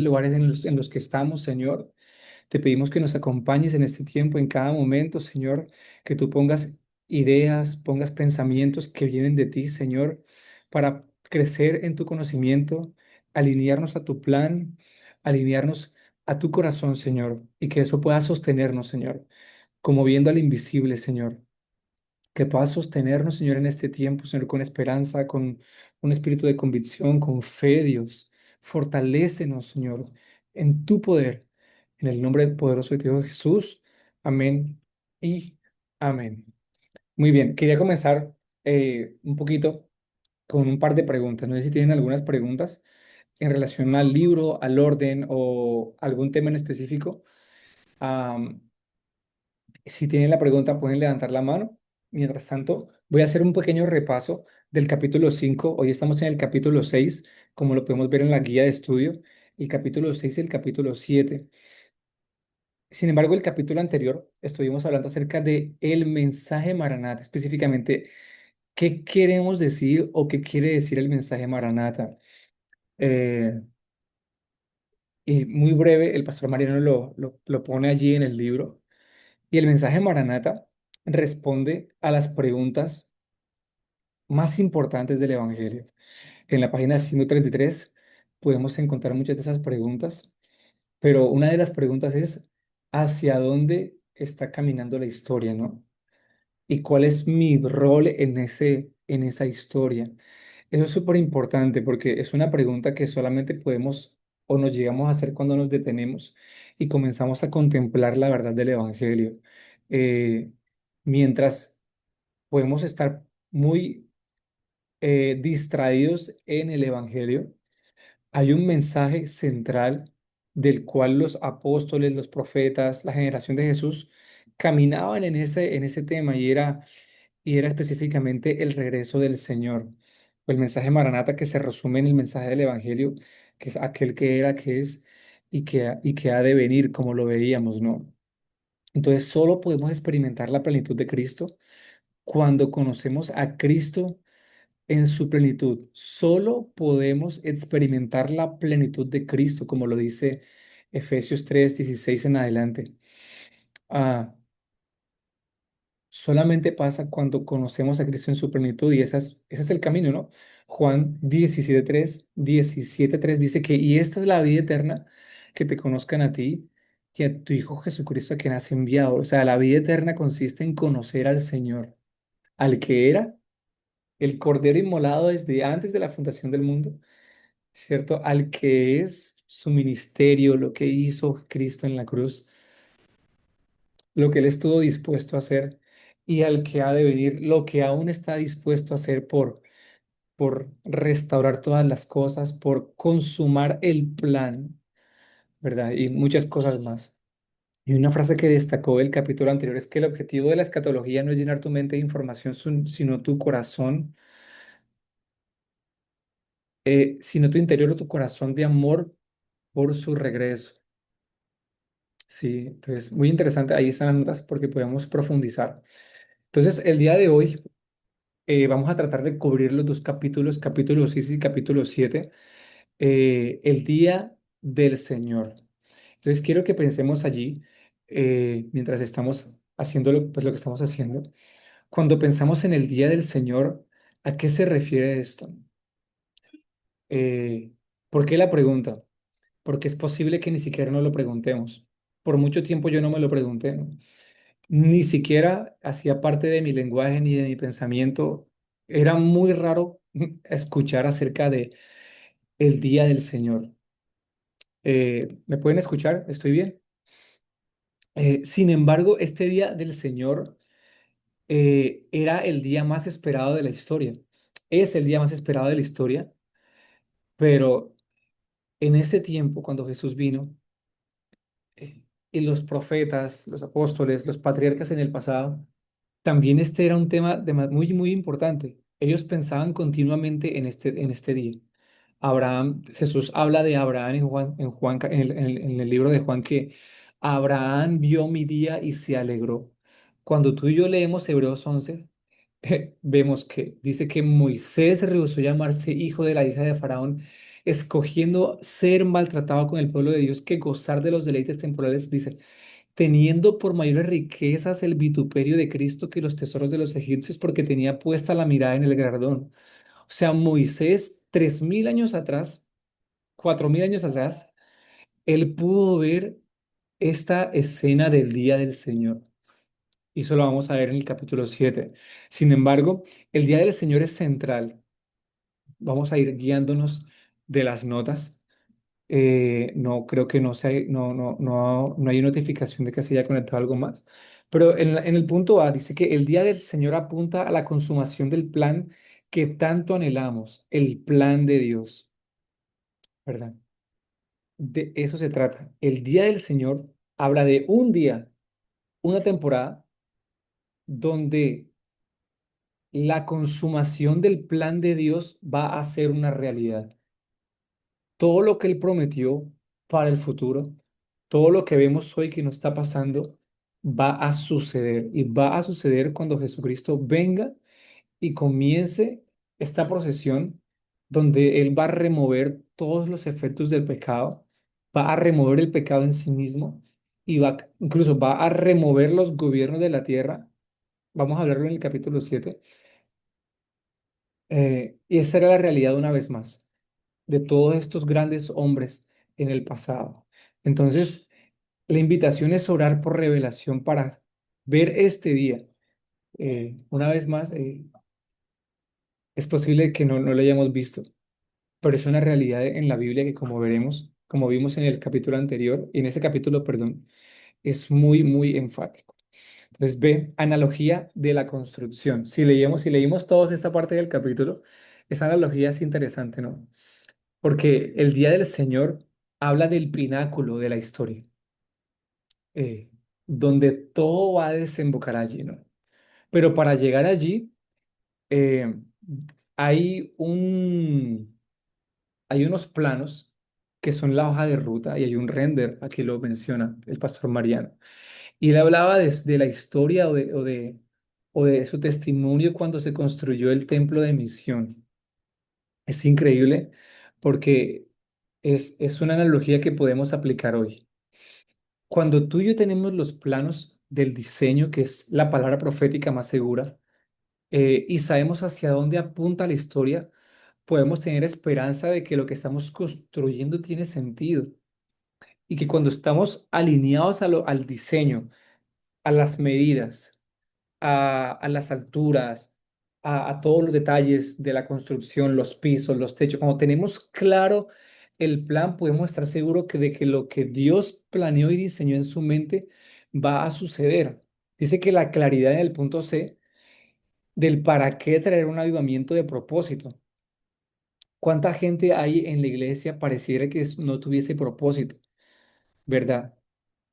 lugares en los que estamos, Señor. Te pedimos que nos acompañes en este tiempo, en cada momento, Señor, que tú pongas ideas, pongas pensamientos que vienen de ti, Señor, para crecer en tu conocimiento, alinearnos a tu plan, alinearnos a tu corazón, Señor, y que eso pueda sostenernos, Señor, como viendo al invisible, Señor. Que puedas sostenernos, Señor, en este tiempo, Señor, con esperanza, con un espíritu de convicción, con fe, Dios. Fortalécenos, Señor, en tu poder, en el nombre poderoso de Dios Jesús. Amén y amén. Muy bien, quería comenzar un poquito con un par de preguntas. No sé si tienen algunas preguntas en relación al libro, al orden o algún tema en específico. Si tienen la pregunta, pueden levantar la mano. Mientras tanto, voy a hacer un pequeño repaso del capítulo 5. Hoy estamos en el capítulo 6, como lo podemos ver en la guía de estudio, el capítulo 6 y el capítulo 7. Sin embargo, el capítulo anterior estuvimos hablando acerca de el mensaje Maranata, específicamente, ¿qué queremos decir o qué quiere decir el mensaje Maranata? Eh, y muy breve, el pastor Mariano lo pone allí en el libro. Y el mensaje Maranata responde a las preguntas más importantes del Evangelio. En la página 133 podemos encontrar muchas de esas preguntas, pero una de las preguntas es, ¿hacia dónde está caminando la historia, no? ¿Y cuál es mi rol en esa historia? Eso es súper importante porque es una pregunta que solamente podemos o nos llegamos a hacer cuando nos detenemos y comenzamos a contemplar la verdad del Evangelio. Eh, Mientras podemos estar muy distraídos en el Evangelio, hay un mensaje central del cual los apóstoles, los profetas, la generación de Jesús caminaban en ese tema y era específicamente el regreso del Señor. O el mensaje Maranata que se resume en el mensaje del Evangelio, que es aquel que era, que es y que ha de venir, como lo veíamos, ¿no? Entonces solo podemos experimentar la plenitud de Cristo cuando conocemos a Cristo en su plenitud. Solo podemos experimentar la plenitud de Cristo, como lo dice Efesios 3:16 en adelante. Ah, Solamente pasa cuando conocemos a Cristo en su plenitud y ese es el camino, ¿no? Juan 17:3 dice que, y esta es la vida eterna, que te conozcan a ti y a tu Hijo Jesucristo a quien has enviado. O sea, la vida eterna consiste en conocer al Señor, al que era el Cordero inmolado desde antes de la fundación del mundo, ¿cierto? Al que es su ministerio, lo que hizo Cristo en la cruz, lo que Él estuvo dispuesto a hacer y al que ha de venir, lo que aún está dispuesto a hacer por restaurar todas las cosas, por consumar el plan, ¿verdad? Y muchas cosas más. Y una frase que destacó del capítulo anterior es que el objetivo de la escatología no es llenar tu mente de información, sino tu corazón, sino tu interior o tu corazón de amor por su regreso. Sí, entonces muy interesante. Ahí están las notas porque podemos profundizar. Entonces, el día de hoy vamos a tratar de cubrir los dos capítulos, capítulo 6 y capítulo 7, el día del Señor. Entonces, quiero que pensemos allí mientras estamos haciendo pues, lo que estamos haciendo. Cuando pensamos en el día del Señor, ¿a qué se refiere esto? Eh, ¿Por qué la pregunta? Porque es posible que ni siquiera nos lo preguntemos. Por mucho tiempo yo no me lo pregunté, ¿no? Ni siquiera hacía parte de mi lenguaje ni de mi pensamiento. Era muy raro escuchar acerca de el día del Señor. ¿Me pueden escuchar? ¿Estoy bien? Sin embargo, este día del Señor era el día más esperado de la historia. Es el día más esperado de la historia, pero en ese tiempo, cuando Jesús vino, y los profetas, los apóstoles, los patriarcas en el pasado, también este era un tema muy, muy importante. Ellos pensaban continuamente en este día. Abraham, Jesús habla de Abraham en el libro de Juan que Abraham vio mi día y se alegró. Cuando tú y yo leemos Hebreos 11, vemos que dice que Moisés rehusó llamarse hijo de la hija de Faraón escogiendo ser maltratado con el pueblo de Dios que gozar de los deleites temporales, dice, teniendo por mayores riquezas el vituperio de Cristo que los tesoros de los egipcios, porque tenía puesta la mirada en el galardón. O sea, Moisés, 3000 años atrás, 4000 años atrás, él pudo ver esta escena del día del Señor. Y eso lo vamos a ver en el capítulo 7. Sin embargo, el día del Señor es central. Vamos a ir guiándonos de las notas. No creo que no, sea, no hay notificación de que se haya conectado algo más. Pero en el punto A dice que el día del Señor apunta a la consumación del plan que tanto anhelamos, el plan de Dios, ¿verdad? De eso se trata. El día del Señor habla de un día, una temporada, donde la consumación del plan de Dios va a ser una realidad. Todo lo que Él prometió para el futuro, todo lo que vemos hoy que no está pasando, va a suceder y va a suceder cuando Jesucristo venga y comience esta procesión donde Él va a remover todos los efectos del pecado, va a remover el pecado en sí mismo y incluso va a remover los gobiernos de la tierra. Vamos a hablarlo en el capítulo 7. Y esa era la realidad una vez más de todos estos grandes hombres en el pasado. Entonces, la invitación es orar por revelación para ver este día. Una vez más, es posible que no lo hayamos visto, pero es una realidad en la Biblia que como veremos, como vimos en el capítulo anterior, en ese capítulo, perdón, es muy, muy enfático. Entonces, ve, analogía de la construcción. Si leímos todos esta parte del capítulo, esa analogía es interesante, ¿no? Porque el día del Señor habla del pináculo de la historia, eh, donde todo va a desembocar allí, ¿no? Pero para llegar allí, eh, hay hay unos planos que son la hoja de ruta y hay un render, aquí lo menciona el pastor Mariano. Y él hablaba de la historia o de su testimonio cuando se construyó el templo de Misión. Es increíble porque es una analogía que podemos aplicar hoy. Cuando tú y yo tenemos los planos del diseño, que es la palabra profética más segura, y sabemos hacia dónde apunta la historia, podemos tener esperanza de que lo que estamos construyendo tiene sentido y que cuando estamos alineados al diseño, a las medidas, a las alturas, a todos los detalles de la construcción, los pisos, los techos. Cuando tenemos claro el plan, podemos estar seguros de que lo que Dios planeó y diseñó en su mente va a suceder. Dice que la claridad en el punto C del para qué traer un avivamiento de propósito. ¿Cuánta gente hay en la iglesia pareciera que no tuviese propósito, verdad?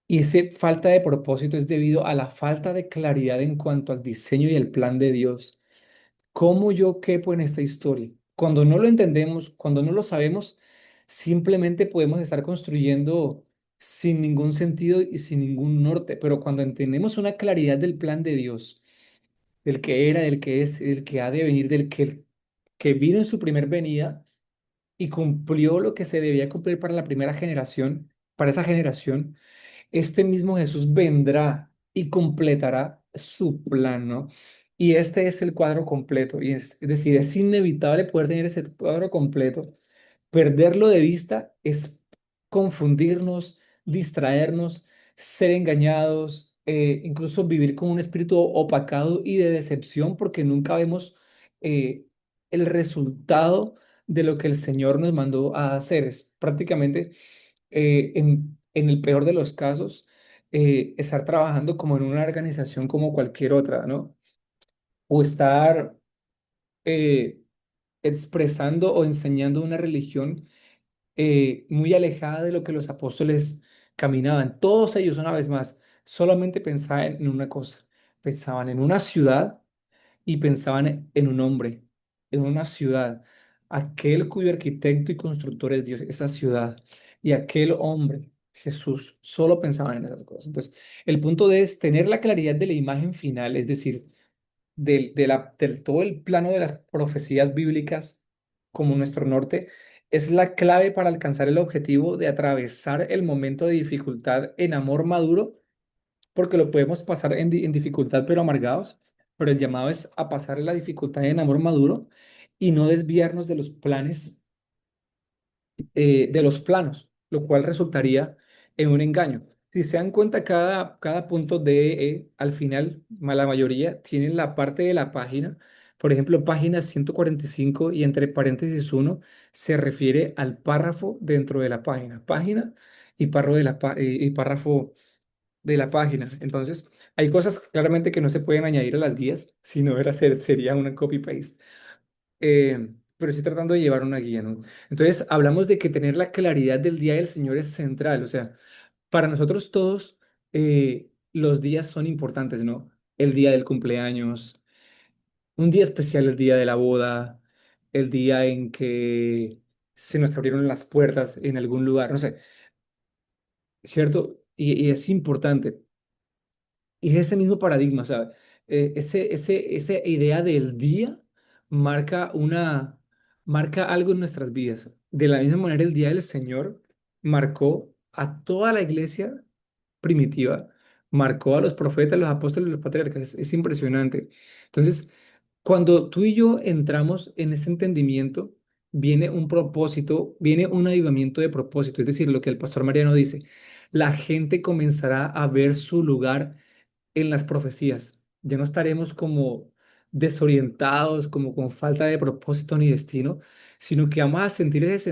Y esa falta de propósito es debido a la falta de claridad en cuanto al diseño y el plan de Dios. ¿Cómo yo quepo en esta historia? Cuando no lo entendemos, cuando no lo sabemos, simplemente podemos estar construyendo sin ningún sentido y sin ningún norte. Pero cuando entendemos una claridad del plan de Dios, del que era, del que es, del que ha de venir, que vino en su primer venida y cumplió lo que se debía cumplir para la primera generación, para esa generación, este mismo Jesús vendrá y completará su plan, ¿no? Y este es el cuadro completo. Y es decir, es inevitable poder tener ese cuadro completo. Perderlo de vista es confundirnos, distraernos, ser engañados, incluso vivir con un espíritu opacado y de decepción porque nunca vemos eh, el resultado de lo que el Señor nos mandó a hacer. Es prácticamente, en el peor de los casos, estar trabajando como en una organización como cualquier otra, ¿no? O estar eh, expresando o enseñando una religión muy alejada de lo que los apóstoles caminaban. Todos ellos, una vez más, solamente pensaban en una cosa. Pensaban en una ciudad y pensaban en un hombre, en una ciudad. Aquel cuyo arquitecto y constructor es Dios, esa ciudad. Y aquel hombre, Jesús, solo pensaban en esas cosas. Entonces, el punto de es tener la claridad de la imagen final, es decir, del todo el plano de las profecías bíblicas como nuestro norte, Es la clave para alcanzar el objetivo de atravesar el momento de dificultad en amor maduro, porque lo podemos pasar en dificultad pero amargados, pero el llamado es a pasar la dificultad en amor maduro y no desviarnos de los planos, lo cual resultaría en un engaño. Si se dan cuenta, cada punto de al final, la mayoría tienen la parte de la página. Por ejemplo, página 145 y entre paréntesis uno se refiere al párrafo dentro de la página. Página y párrafo de la página. Entonces, hay cosas claramente que no se pueden añadir a las guías, sino era hacer, sería una copy-paste, pero estoy tratando de llevar una guía, ¿no? Entonces, hablamos de que tener la claridad del día del Señor es central, o sea, para nosotros todos los días son importantes, ¿no? El día del cumpleaños, un día especial, el día de la boda, el día en que se nos abrieron las puertas en algún lugar, no sé, ¿cierto? Y es importante. Y es ese mismo paradigma, o sea, esa idea del día marca marca algo en nuestras vidas. De la misma manera, el día del Señor marcó a toda la iglesia primitiva, marcó a los profetas, los apóstoles, los patriarcas. Es impresionante. Entonces, cuando tú y yo entramos en ese entendimiento, viene un propósito, viene un avivamiento de propósito, es decir, lo que el pastor Mariano dice, la gente comenzará a ver su lugar en las profecías. Ya no estaremos como desorientados, como con falta de propósito ni destino, sino que vamos a sentir esa,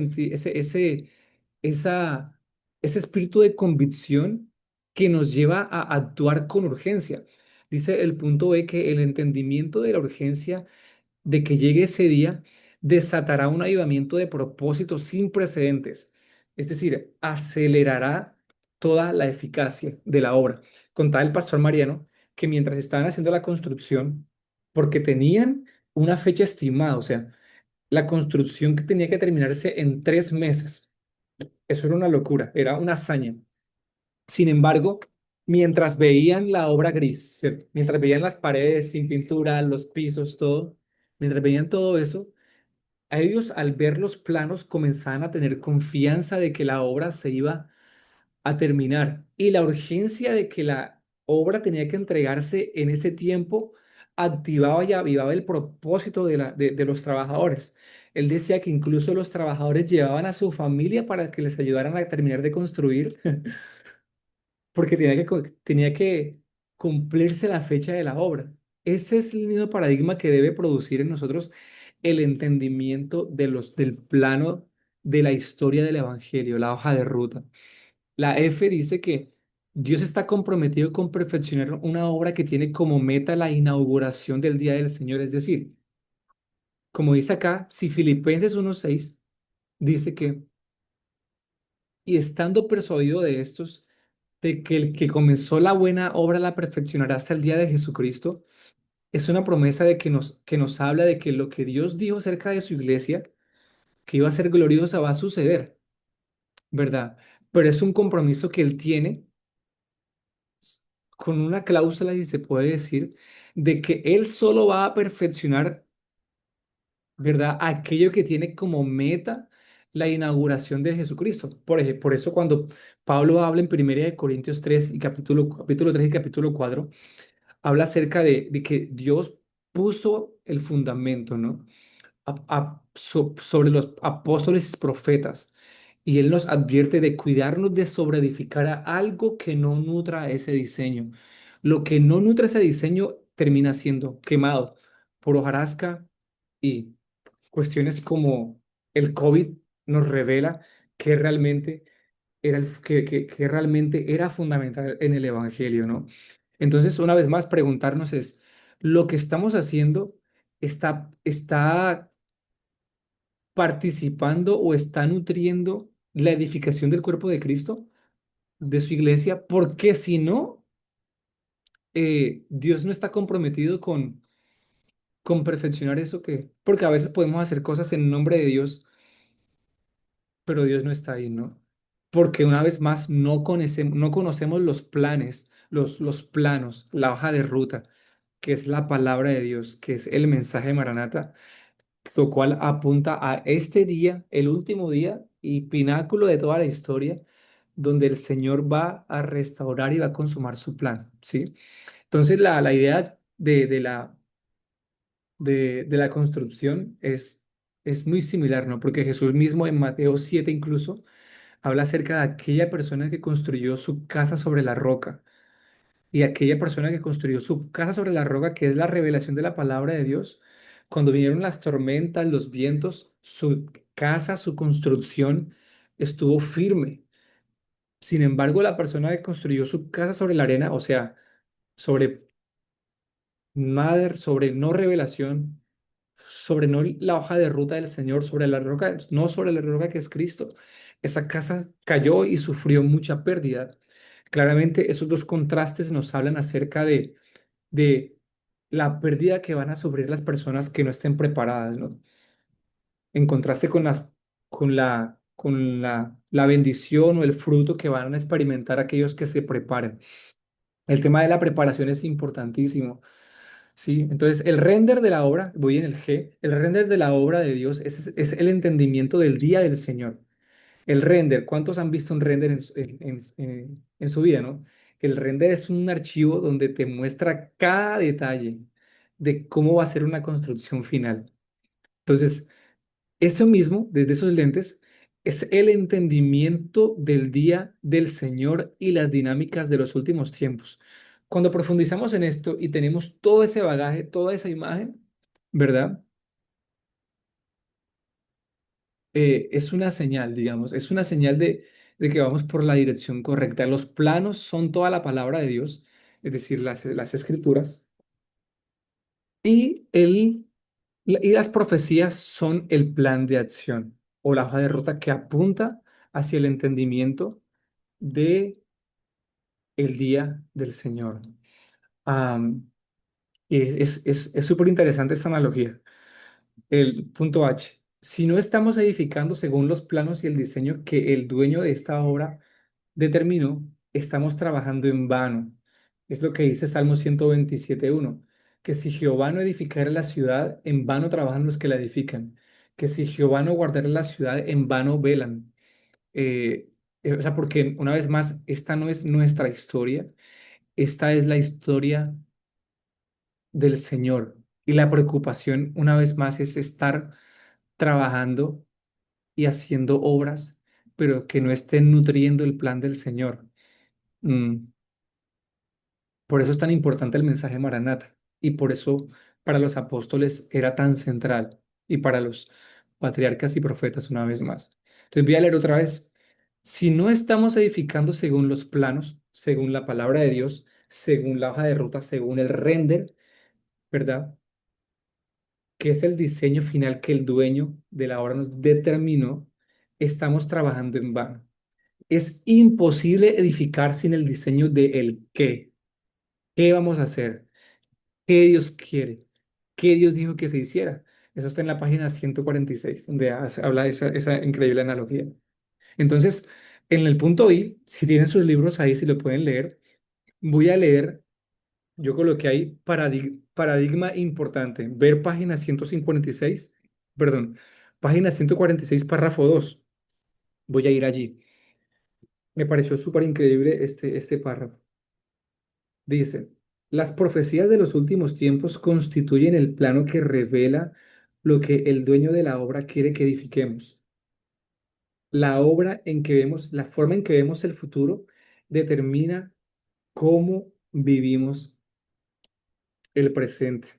ese espíritu de convicción que nos lleva a actuar con urgencia. Dice el punto B que el entendimiento de la urgencia de que llegue ese día desatará un avivamiento de propósito sin precedentes, es decir, acelerará toda la eficacia de la obra. Contaba el pastor Mariano que mientras estaban haciendo la construcción, porque tenían una fecha estimada, o sea, la construcción que tenía que terminarse en 3 meses, eso era una locura, era una hazaña. Sin embargo, mientras veían la obra gris, ¿cierto? Mientras veían las paredes sin pintura, los pisos, todo, mientras veían todo eso, a ellos al ver los planos comenzaban a tener confianza de que la obra se iba a terminar y la urgencia de que la obra tenía que entregarse en ese tiempo activaba y avivaba el propósito de los trabajadores. Él decía que incluso los trabajadores llevaban a su familia para que les ayudaran a terminar de construir porque tenía que cumplirse la fecha de la obra. Ese es el mismo paradigma que debe producir en nosotros el entendimiento del plano de la historia del Evangelio, la hoja de ruta. La F dice que Dios está comprometido con perfeccionar una obra que tiene como meta la inauguración del día del Señor. Es decir, como dice acá, si Filipenses 1:6 dice que, y estando persuadido de estos, de que el que comenzó la buena obra la perfeccionará hasta el día de Jesucristo, es una promesa que nos habla de que lo que Dios dijo acerca de su iglesia, que iba a ser gloriosa, va a suceder, ¿verdad? Pero es un compromiso que Él tiene con una cláusula, y se puede decir, de que Él solo va a perfeccionar, ¿verdad? Aquello que tiene como meta la inauguración de Jesucristo. Por eso cuando Pablo habla en 1 Corintios 3 y capítulo 3 y capítulo 4 habla acerca de que Dios puso el fundamento, ¿no? Sobre los apóstoles y profetas. Y Él nos advierte de cuidarnos de sobreedificar a algo que no nutra ese diseño. Lo que no nutre ese diseño termina siendo quemado por hojarasca y cuestiones como el COVID nos revela que realmente que realmente era fundamental en el Evangelio, ¿no? Entonces, una vez más, preguntarnos es, ¿lo que estamos haciendo está participando o está nutriendo la edificación del cuerpo de Cristo, de su iglesia? Porque si no, Dios no está comprometido con perfeccionar eso porque a veces podemos hacer cosas en nombre de Dios, pero Dios no está ahí, ¿no? Porque una vez más no conocemos los planes, los planos, la hoja de ruta, que es la palabra de Dios, que es el mensaje de Maranata. lo cual apunta a este día, el último día y pináculo de toda la historia, donde el Señor va a restaurar y va a consumar su plan, ¿sí? Entonces, la idea de la construcción es muy similar, ¿no? Porque Jesús mismo en Mateo 7 incluso habla acerca de aquella persona que construyó su casa sobre la roca y aquella persona que construyó su casa sobre la roca, que es la revelación de la palabra de Dios. Cuando vinieron las tormentas, los vientos, su casa, su construcción estuvo firme. Sin embargo, la persona que construyó su casa sobre la arena, o sea, sobre sobre no revelación, sobre no la hoja de ruta del Señor, sobre la roca, no sobre la roca que es Cristo. Esa casa cayó y sufrió mucha pérdida. Claramente, esos dos contrastes nos hablan acerca de la pérdida que van a sufrir las personas que no estén preparadas, ¿no? En contraste con la bendición o el fruto que van a experimentar aquellos que se preparan. El tema de la preparación es importantísimo. Sí, entonces el render de la obra, voy en el G, el render de la obra de Dios es el entendimiento del día del Señor. El render, ¿cuántos han visto un render en su vida, no? El render es un archivo donde te muestra cada detalle de cómo va a ser una construcción final. Entonces, eso mismo, desde esos lentes, es el entendimiento del día del Señor y las dinámicas de los últimos tiempos. Cuando profundizamos en esto y tenemos todo ese bagaje, toda esa imagen, ¿verdad? Es una señal, digamos, es una señal de que vamos por la dirección correcta. Los planos son toda la palabra de Dios, es decir, las escrituras, y, y las profecías son el plan de acción o la hoja de ruta que apunta hacia el entendimiento de el día del Señor. Am, y es súper interesante esta analogía. El punto H. Si no estamos edificando según los planos y el diseño que el dueño de esta obra determinó, estamos trabajando en vano. Es lo que dice Salmo 127:1, que si Jehová no edificara la ciudad, en vano trabajan los que la edifican, que si Jehová no guardara la ciudad, en vano velan. Eh, o sea, porque una vez más, esta no es nuestra historia, esta es la historia del Señor. Y la preocupación, una vez más, es estar trabajando y haciendo obras, pero que no estén nutriendo el plan del Señor. Mm, Por eso es tan importante el mensaje Maranata y por eso para los apóstoles era tan central y para los patriarcas y profetas una vez más. Entonces voy a leer otra vez. Si no estamos edificando según los planos, según la palabra de Dios, según la hoja de ruta, según el render, ¿verdad? Que es el diseño final que el dueño de la obra nos determinó, estamos trabajando en vano. Es imposible edificar sin el diseño de el qué. ¿Qué vamos a hacer? ¿Qué Dios quiere? ¿Qué Dios dijo que se hiciera? Eso está en la página 146, donde habla de esa increíble analogía. Entonces, en el punto I, si tienen sus libros ahí, si lo pueden leer, voy a leer, yo coloqué ahí paradigma importante, ver página 156, perdón, página 146, párrafo 2. Voy a ir allí. Me pareció súper increíble este párrafo. Dice, las profecías de los últimos tiempos constituyen el plano que revela lo que el dueño de la obra quiere que edifiquemos. La obra en que vemos, la forma en que vemos el futuro determina cómo vivimos el presente.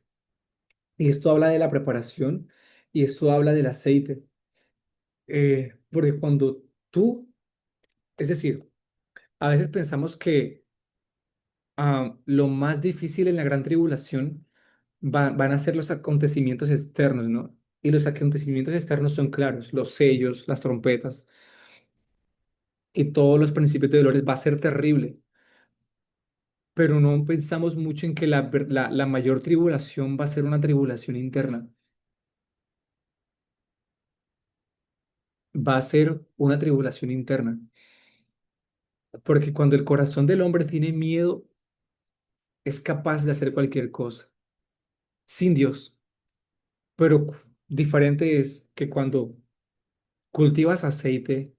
Y esto habla de la preparación y esto habla del aceite. Porque cuando tú, es decir, a veces pensamos que lo más difícil en la gran tribulación van a ser los acontecimientos externos, ¿no? Y los acontecimientos externos son claros, los sellos, las trompetas y todos los principios de dolores va a ser terrible, pero no pensamos mucho en que la mayor tribulación va a ser una tribulación interna, va a ser una tribulación interna, porque cuando el corazón del hombre tiene miedo, es capaz de hacer cualquier cosa sin Dios, pero Diferente es que cuando cultivas aceite,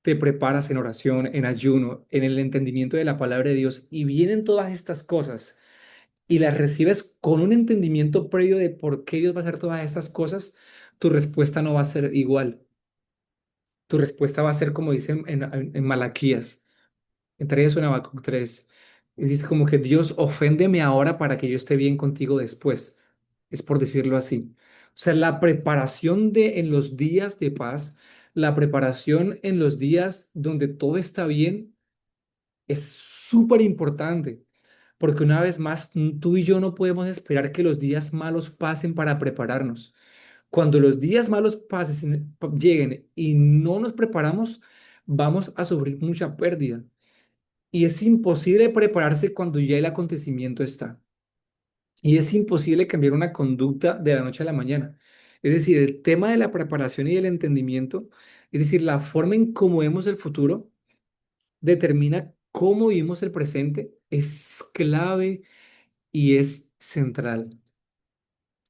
te preparas en oración, en ayuno, en el entendimiento de la palabra de Dios y vienen todas estas cosas y las recibes con un entendimiento previo de por qué Dios va a hacer todas estas cosas, tu respuesta no va a ser igual. Tu respuesta va a ser como dice en Malaquías, entre eso en Habacuc 3. Y dice como que Dios, oféndeme ahora para que yo esté bien contigo después. Es por decirlo así. O sea, la preparación de en los días de paz, la preparación en los días donde todo está bien, es súper importante. Porque una vez más, tú y yo no podemos esperar que los días malos pasen para prepararnos. Cuando los días malos lleguen y no nos preparamos, vamos a sufrir mucha pérdida. Y es imposible prepararse cuando ya el acontecimiento está. Y es imposible cambiar una conducta de la noche a la mañana. Es decir, el tema de la preparación y el entendimiento, es decir, la forma en cómo vemos el futuro, determina cómo vivimos el presente, es clave y es central.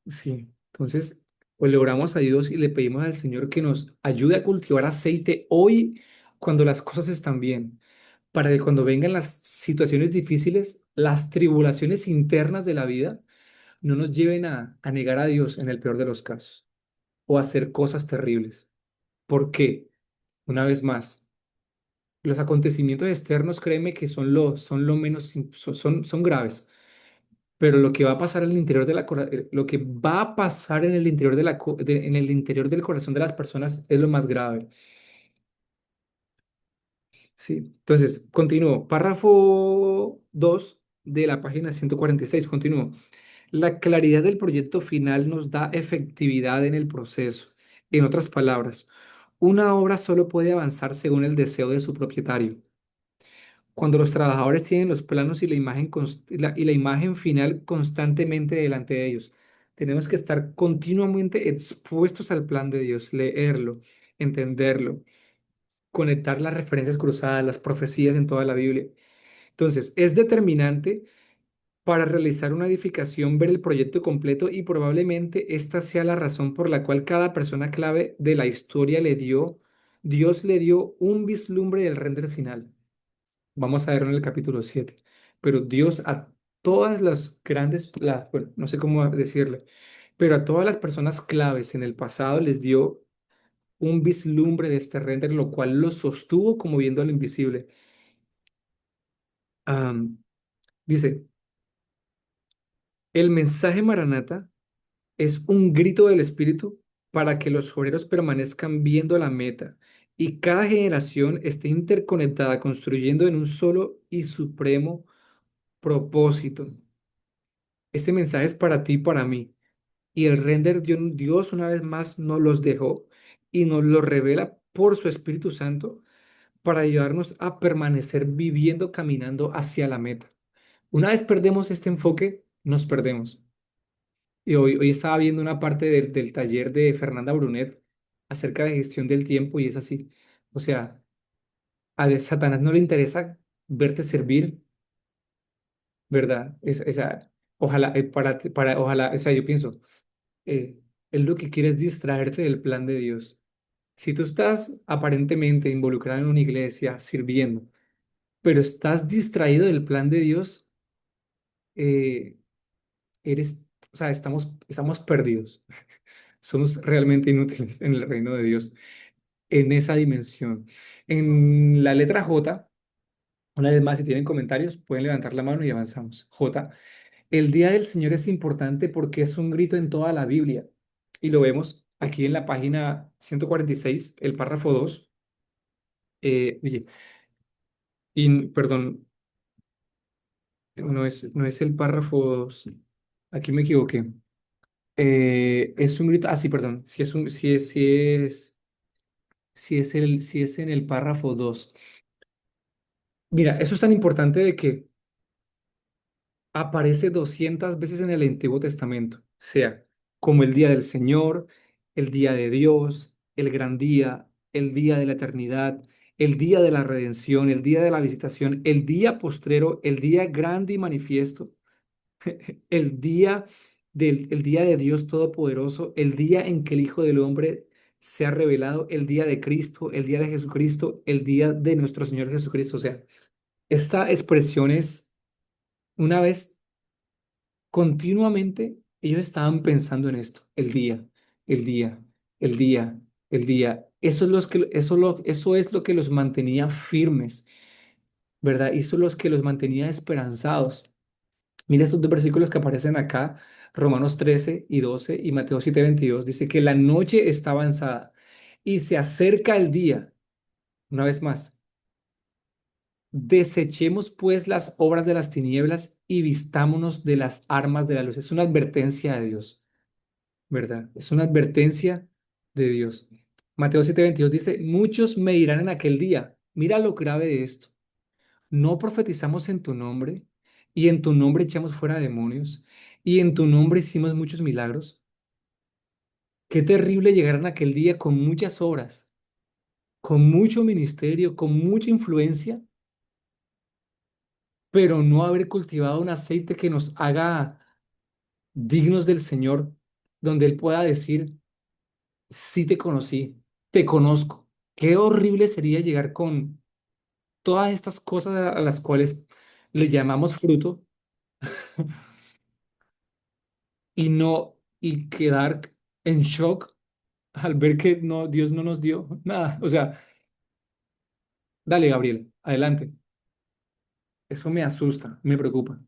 Sí, entonces, pues le oramos a Dios y le pedimos al Señor que nos ayude a cultivar aceite hoy cuando las cosas están bien, para que cuando vengan las situaciones difíciles, las tribulaciones internas de la vida, no nos lleven a negar a Dios en el peor de los casos o a hacer cosas terribles. ¿Por qué? Una vez más, los acontecimientos externos, créeme que son lo menos, son graves, pero lo que va a pasar en el interior lo que va a pasar en el interior en el interior del corazón de las personas es lo más grave. Sí. Entonces, continúo. Párrafo 2 de la página 146. Continúo. La claridad del proyecto final nos da efectividad en el proceso. En otras palabras, una obra solo puede avanzar según el deseo de su propietario. Cuando los trabajadores tienen los planos y la imagen, y la imagen final constantemente delante de ellos. Tenemos que estar continuamente expuestos al plan de Dios, leerlo, entenderlo, conectar las referencias cruzadas, las profecías en toda la Biblia. Entonces, es determinante para realizar una edificación ver el proyecto completo y probablemente esta sea la razón por la cual cada persona clave de la historia Dios le dio un vislumbre del render final. Vamos a verlo en el capítulo 7. Pero Dios a todas las grandes, bueno, no sé cómo decirle, pero a todas las personas claves en el pasado les dio un vislumbre de este render, lo cual los sostuvo como viendo lo invisible. Am, dice, el mensaje Maranata es un grito del Espíritu para que los obreros permanezcan viendo la meta y cada generación esté interconectada, construyendo en un solo y supremo propósito. Este mensaje es para ti y para mí. Y el render Dios una vez más nos los dejó y nos lo revela por su Espíritu Santo para ayudarnos a permanecer viviendo, caminando hacia la meta. Una vez perdemos este enfoque, nos perdemos. Y hoy estaba viendo una parte del taller de Fernanda Brunet acerca de gestión del tiempo y es así. O sea, a Satanás no le interesa verte servir, ¿verdad? Ojalá, ojalá, o sea, yo pienso, él lo que quiere es distraerte del plan de Dios. Si tú estás aparentemente involucrado en una iglesia sirviendo, pero estás distraído del plan de Dios, eh, eres, o sea, estamos perdidos. Somos realmente inútiles en el reino de Dios, en esa dimensión. En la letra J, una vez más, si tienen comentarios, pueden levantar la mano y avanzamos. J, el día del Señor es importante porque es un grito en toda la Biblia. Y lo vemos aquí en la página 146, el párrafo 2. Oye, perdón, no es el párrafo 2. Aquí me equivoqué. Es un grito, sí, perdón, si es en el párrafo 2. Mira, eso es tan importante de que aparece 200 veces en el Antiguo Testamento, sea como el día del Señor, el día de Dios, el gran día, el día de la eternidad, el día de la redención, el día de la visitación, el día postrero, el día grande y manifiesto, el día del el día de Dios Todopoderoso, el día en que el Hijo del Hombre se ha revelado, el día de Cristo, el día de Jesucristo, el día de nuestro Señor Jesucristo. O sea, esta expresión es una vez continuamente, ellos estaban pensando en esto, el día, el día, el día, el día. Eso es lo que los mantenía firmes, ¿verdad? Y eso es lo que los mantenía esperanzados. Mira estos dos versículos que aparecen acá, Romanos 13 y 12 y Mateo 7, 22. Dice que la noche está avanzada y se acerca el día. Una vez más, desechemos pues las obras de las tinieblas y vistámonos de las armas de la luz. Es una advertencia de Dios, ¿verdad? Es una advertencia de Dios. Mateo 7, 22 dice, muchos me dirán en aquel día, mira lo grave de esto. No profetizamos en tu nombre y en tu nombre echamos fuera demonios y en tu nombre hicimos muchos milagros. Qué terrible llegar en aquel día con muchas obras, con mucho ministerio, con mucha influencia, pero no haber cultivado un aceite que nos haga dignos del Señor, donde Él pueda decir, sí te conocí, te conozco. Qué horrible sería llegar con todas estas cosas a las cuales le llamamos fruto y no, y quedar en shock al ver que no, Dios no nos dio nada. O sea, dale, Gabriel, adelante. Eso me asusta, me preocupa.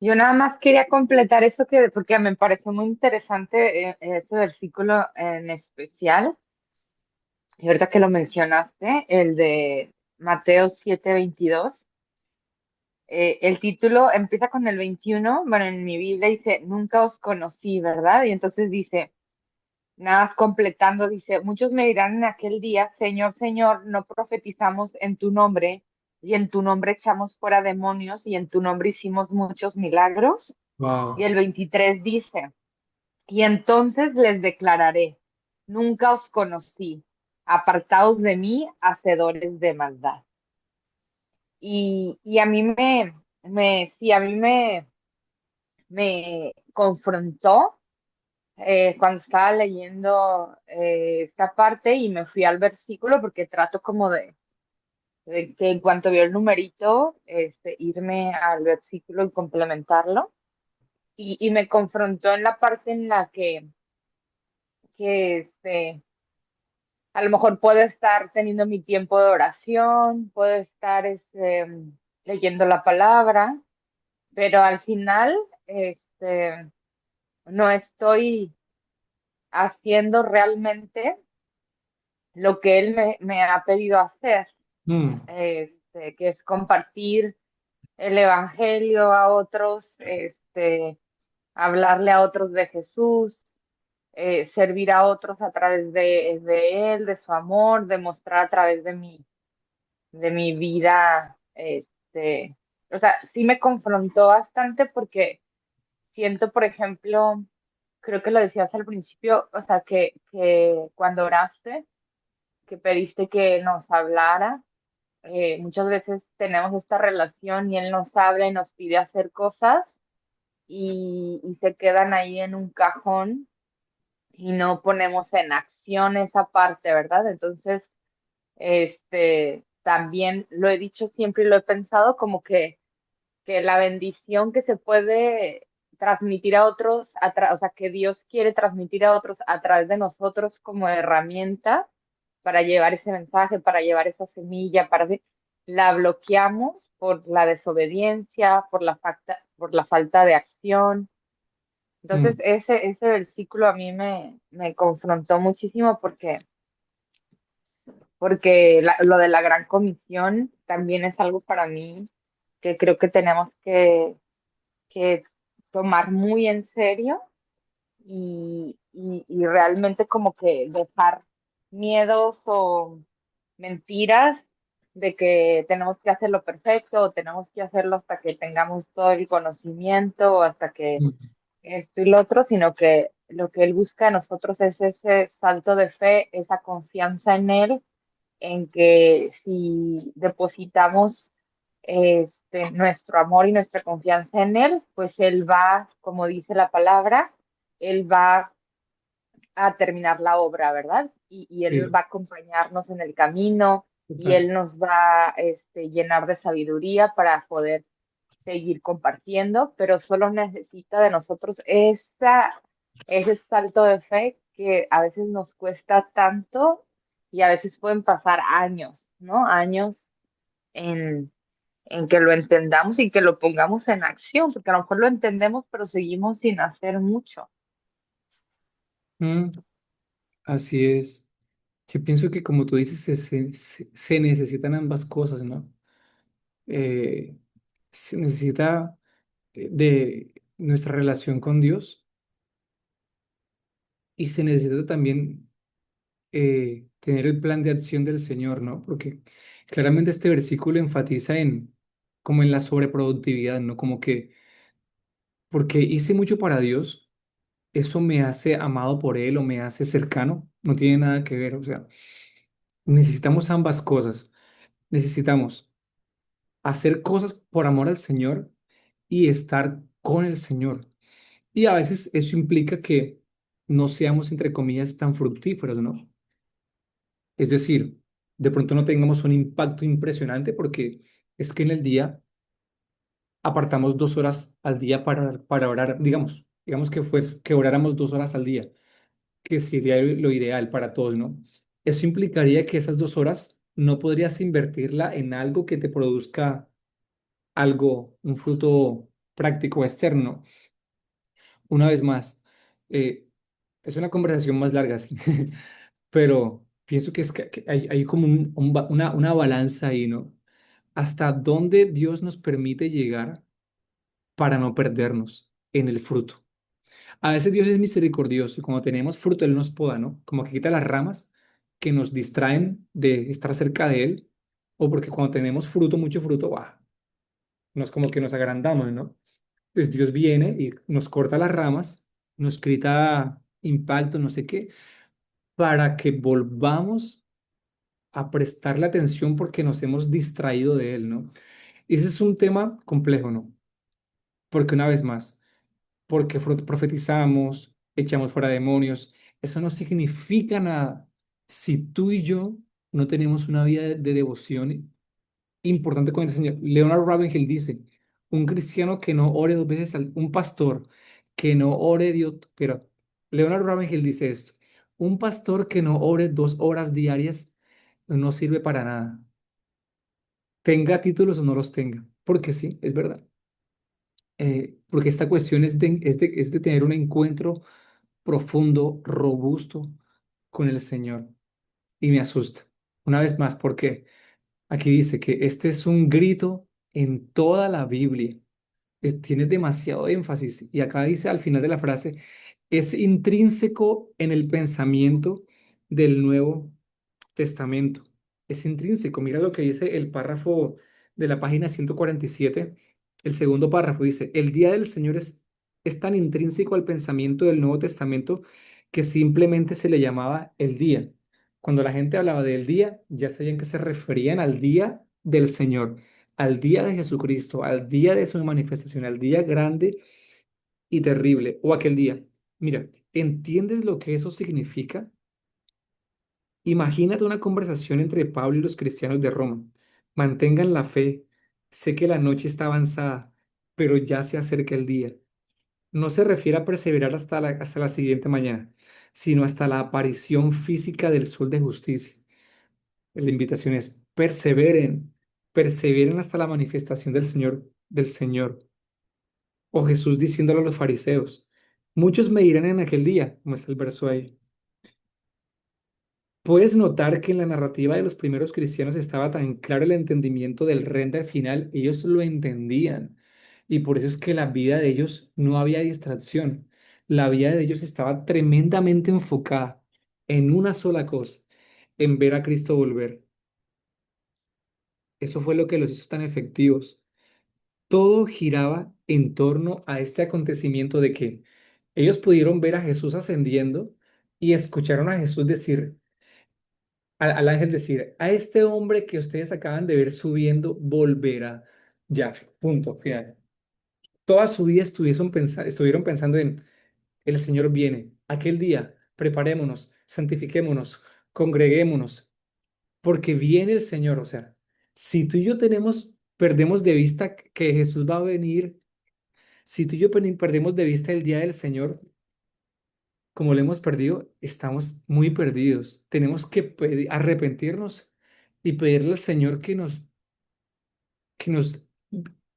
Yo nada más quería completar eso porque me pareció muy interesante ese versículo en especial. Y ahorita que lo mencionaste, el de Mateo 7:22, el título empieza con el 21. Bueno, en mi Biblia dice, nunca os conocí, ¿verdad? Y entonces dice, nada más completando, dice, muchos me dirán en aquel día, Señor, Señor, no profetizamos en tu nombre, y en tu nombre echamos fuera demonios, y en tu nombre hicimos muchos milagros. Y Wow. el 23 dice, y entonces les declararé, nunca os conocí, apartaos de mí, hacedores de maldad. Y a mí sí, a mí me confrontó cuando estaba leyendo esta parte y me fui al versículo porque trato como de que en cuanto veo el numerito, irme al versículo y complementarlo. Y me confrontó en la parte en la que a lo mejor puedo estar teniendo mi tiempo de oración, puedo estar leyendo la palabra, pero al final no estoy haciendo realmente lo que él me ha pedido hacer, Mm, que es compartir el evangelio a otros, hablarle a otros de Jesús, servir a otros a través de él, de su amor, demostrar a través de mi vida, o sea, sí me confrontó bastante porque siento, por ejemplo, creo que lo decías al principio, o sea, que cuando oraste, que pediste que nos hablara, muchas veces tenemos esta relación y él nos habla y nos pide hacer cosas y se quedan ahí en un cajón y no ponemos en acción esa parte, ¿verdad? Entonces, también lo he dicho siempre y lo he pensado como que la bendición que se puede transmitir a otros, o sea, que Dios quiere transmitir a otros a través de nosotros como herramienta para llevar ese mensaje, para llevar esa semilla, la bloqueamos por la desobediencia, por la falta de acción. Entonces, mm, ese versículo a mí me confrontó muchísimo porque lo de la gran comisión también es algo para mí que creo que tenemos que tomar muy en serio y realmente como que dejar miedos o mentiras de que tenemos que hacerlo perfecto o tenemos que hacerlo hasta que tengamos todo el conocimiento o hasta que mm, esto y lo otro, sino que lo que él busca de nosotros es ese salto de fe, esa confianza en él, en que si depositamos nuestro amor y nuestra confianza en Él, pues Él va, como dice la palabra, Él va a terminar la obra, ¿verdad? Y Él Sí, va a acompañarnos en el camino y total. Él nos va a llenar de sabiduría para poder seguir compartiendo, pero solo necesita de nosotros ese salto de fe que a veces nos cuesta tanto y a veces pueden pasar años, ¿no? Años en, en que lo entendamos y que lo pongamos en acción, porque a lo mejor lo entendemos, pero seguimos sin hacer mucho. Mm, así es. Yo pienso que como tú dices, se necesitan ambas cosas, ¿no? Eh, se necesita de nuestra relación con Dios y se necesita también tener el plan de acción del Señor, ¿no? Porque claramente este versículo enfatiza en como en la sobreproductividad, ¿no? Como que porque hice mucho para Dios, eso me hace amado por Él o me hace cercano, no tiene nada que ver, o sea, necesitamos ambas cosas. Necesitamos hacer cosas por amor al Señor y estar con el Señor. Y a veces eso implica que no seamos, entre comillas, tan fructíferos, ¿no? Es decir, de pronto no tengamos un impacto impresionante porque es que en el día apartamos 2 horas al día para orar, digamos que oráramos 2 horas al día, que sería lo ideal para todos, ¿no? Eso implicaría que esas 2 horas no podrías invertirla en algo que te produzca algo, un fruto práctico externo. Una vez más, eh, es una conversación más larga, sí, pero pienso que, que hay como una balanza ahí, ¿no? ¿Hasta dónde Dios nos permite llegar para no perdernos en el fruto? A veces Dios es misericordioso y cuando tenemos fruto, Él nos poda, ¿no? Como que quita las ramas que nos distraen de estar cerca de Él, o porque cuando tenemos fruto, mucho fruto, ¡guau! Nos como que nos agrandamos, ¿no? Entonces Dios viene y nos corta las ramas, nos quita impacto, no sé qué, para que volvamos a prestarle atención porque nos hemos distraído de Él, ¿no? Ese es un tema complejo, ¿no? Porque una vez más, porque profetizamos, echamos fuera demonios, eso no significa nada si tú y yo no tenemos una vida de devoción importante con el Señor. Leonard Ravenhill dice, un cristiano que no ore 2 veces un pastor que no ore Dios, pero Leonard Ravenhill dice esto, un pastor que no ore 2 horas diarias no sirve para nada, tenga títulos o no los tenga, porque sí, es verdad. Porque esta cuestión es de tener un encuentro profundo, robusto con el Señor. Y me asusta. Una vez más, porque aquí dice que este es un grito en toda la Biblia. Tiene demasiado énfasis. Y acá dice al final de la frase, es intrínseco en el pensamiento del Nuevo Testamento. Es intrínseco. Mira lo que dice el párrafo de la página 147. El segundo párrafo dice, el día del Señor es tan intrínseco al pensamiento del Nuevo Testamento que simplemente se le llamaba el día. Cuando la gente hablaba del día, ya sabían que se referían al día del Señor, al día de Jesucristo, al día de su manifestación, al día grande y terrible, o aquel día. Mira, ¿entiendes lo que eso significa? Imagínate una conversación entre Pablo y los cristianos de Roma. Mantengan la fe. Sé que la noche está avanzada, pero ya se acerca el día. No se refiere a perseverar hasta la siguiente mañana, sino hasta la aparición física del sol de justicia. La invitación es perseveren, perseveren hasta la manifestación del Señor. O Jesús diciéndolo a los fariseos. Muchos me dirán en aquel día, como está el verso ahí. Puedes notar que en la narrativa de los primeros cristianos estaba tan claro el entendimiento del render final, ellos lo entendían y por eso es que la vida de ellos no había distracción, la vida de ellos estaba tremendamente enfocada en una sola cosa, en ver a Cristo volver. Eso fue lo que los hizo tan efectivos. Todo giraba en torno a este acontecimiento de que ellos pudieron ver a Jesús ascendiendo y escucharon a Jesús decir, al ángel decir, a este hombre que ustedes acaban de ver subiendo, volverá. Ya, punto, final. Toda su vida estuvieron pensando en, el Señor viene. Aquel día, preparémonos, santifiquémonos, congreguémonos, porque viene el Señor. O sea, si tú y yo perdemos de vista que Jesús va a venir, si tú y yo perdemos de vista el día del Señor, como lo hemos perdido, estamos muy perdidos. Tenemos que arrepentirnos y pedirle al Señor que nos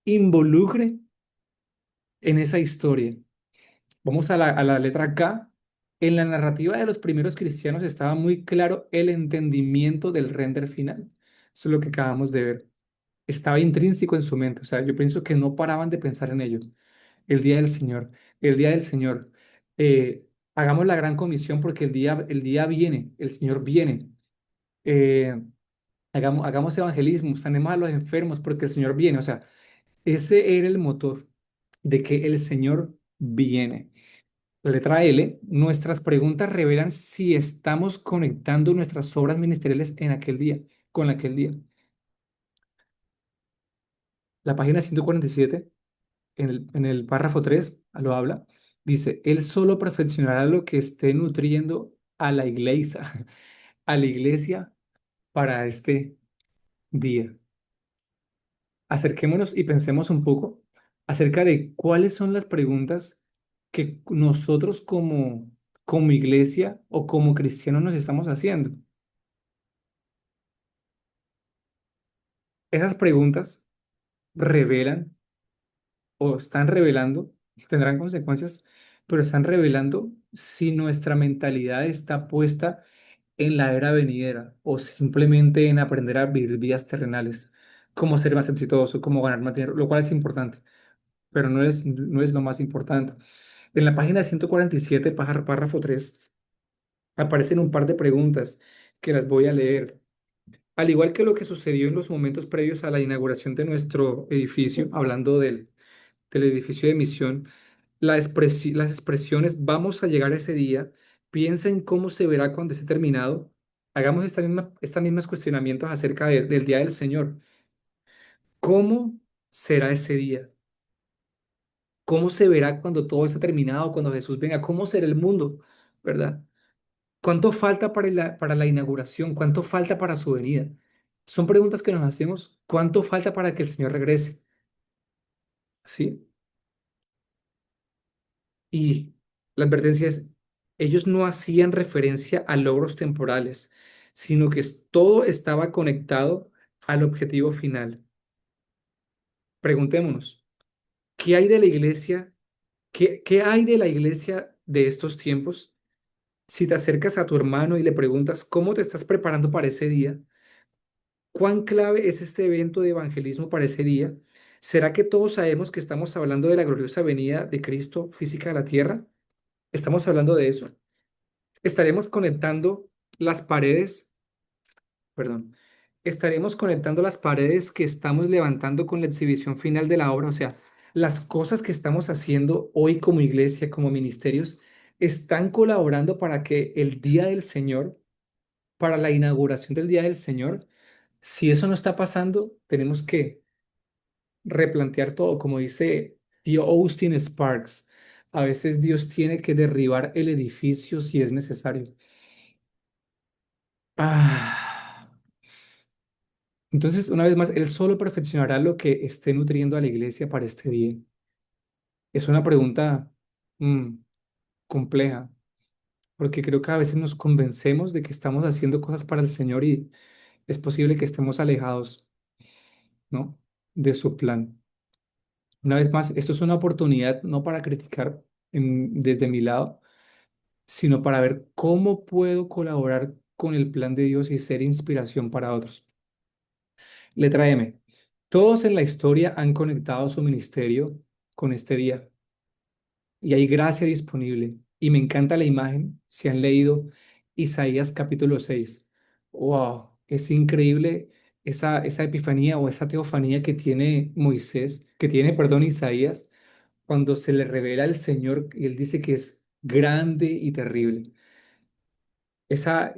involucre en esa historia. Vamos a la letra K. En la narrativa de los primeros cristianos estaba muy claro el entendimiento del render final. Eso es lo que acabamos de ver. Estaba intrínseco en su mente. O sea, yo pienso que no paraban de pensar en ello. El día del Señor, el día del Señor. Hagamos la gran comisión porque el día viene, el Señor viene. Eh, hagamos evangelismo, sanemos a los enfermos porque el Señor viene. O sea, ese era el motor de que el Señor viene. La letra L, nuestras preguntas revelan si estamos conectando nuestras obras ministeriales en aquel día, con aquel día. La página 147, en el párrafo 3, lo habla, dice, Él solo perfeccionará lo que esté nutriendo a la iglesia, a la iglesia para este día. Acerquémonos y pensemos un poco acerca de cuáles son las preguntas que nosotros como iglesia o como cristianos nos estamos haciendo. Esas preguntas revelan o están revelando, tendrán consecuencias, pero están revelando si nuestra mentalidad está puesta en la era venidera o simplemente en aprender a vivir vidas terrenales, cómo ser más exitoso, cómo ganar más dinero, lo cual es importante, pero no es lo más importante. En la página 147, párrafo 3, aparecen un par de preguntas que las voy a leer. Al igual que lo que sucedió en los momentos previos a la inauguración de nuestro edificio, hablando del edificio de misión, las expresiones vamos a llegar a ese día, piensa en cómo se verá cuando esté terminado, hagamos estas mismas cuestionamientos acerca del día del Señor. ¿Cómo será ese día? ¿Cómo se verá cuando todo esté terminado, cuando Jesús venga? ¿Cómo será el mundo? ¿Verdad? ¿Cuánto falta para la inauguración? ¿Cuánto falta para su venida? Son preguntas que nos hacemos. ¿Cuánto falta para que el Señor regrese? ¿Sí? Y la advertencia es, ellos no hacían referencia a logros temporales, sino que todo estaba conectado al objetivo final. Preguntémonos, ¿qué hay de la iglesia? ¿Qué hay de la iglesia de estos tiempos? Si te acercas a tu hermano y le preguntas cómo te estás preparando para ese día, ¿cuán clave es este evento de evangelismo para ese día? ¿Será que todos sabemos que estamos hablando de la gloriosa venida de Cristo física a la tierra? ¿Estamos hablando de eso? Estaremos conectando las paredes, perdón, estaremos conectando las paredes que estamos levantando con la exhibición final de la obra, o sea, las cosas que estamos haciendo hoy como iglesia, como ministerios, están colaborando para que el día del Señor, para la inauguración del día del Señor, si eso no está pasando, tenemos que replantear todo, como dice tío Austin Sparks. A veces Dios tiene que derribar el edificio si es necesario. Ah, entonces, una vez más, Él solo perfeccionará lo que esté nutriendo a la iglesia para este día. Es una pregunta mm, compleja, porque creo que a veces nos convencemos de que estamos haciendo cosas para el Señor y es posible que estemos alejados, ¿no? De su plan. Una vez más, esto es una oportunidad no para criticar desde mi lado, sino para ver cómo puedo colaborar con el plan de Dios y ser inspiración para otros. Letra M. Todos en la historia han conectado su ministerio con este día y hay gracia disponible. Y me encanta la imagen, si han leído Isaías capítulo 6. ¡Wow! Es increíble esa epifanía o esa teofanía que tiene Moisés, que tiene, perdón, Isaías, cuando se le revela el Señor y él dice que es grande y terrible. esa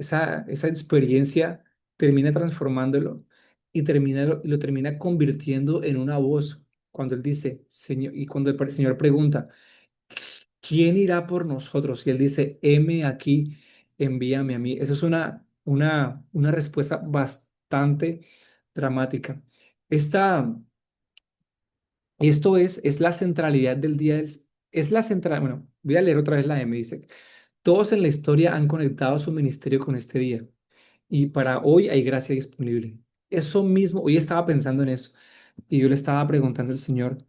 experiencia termina transformándolo y lo termina convirtiendo en una voz. Cuando él dice, Señor, y cuando el Señor pregunta, ¿quién irá por nosotros? Y él dice, heme aquí, envíame a mí. Eso es una respuesta bastante dramática. Esta, es la centralidad del día del... Es la central, bueno, voy a leer otra vez la M, dice, todos en la historia han conectado su ministerio con este día y para hoy hay gracia disponible. Eso mismo, hoy estaba pensando en eso y yo le estaba preguntando al Señor,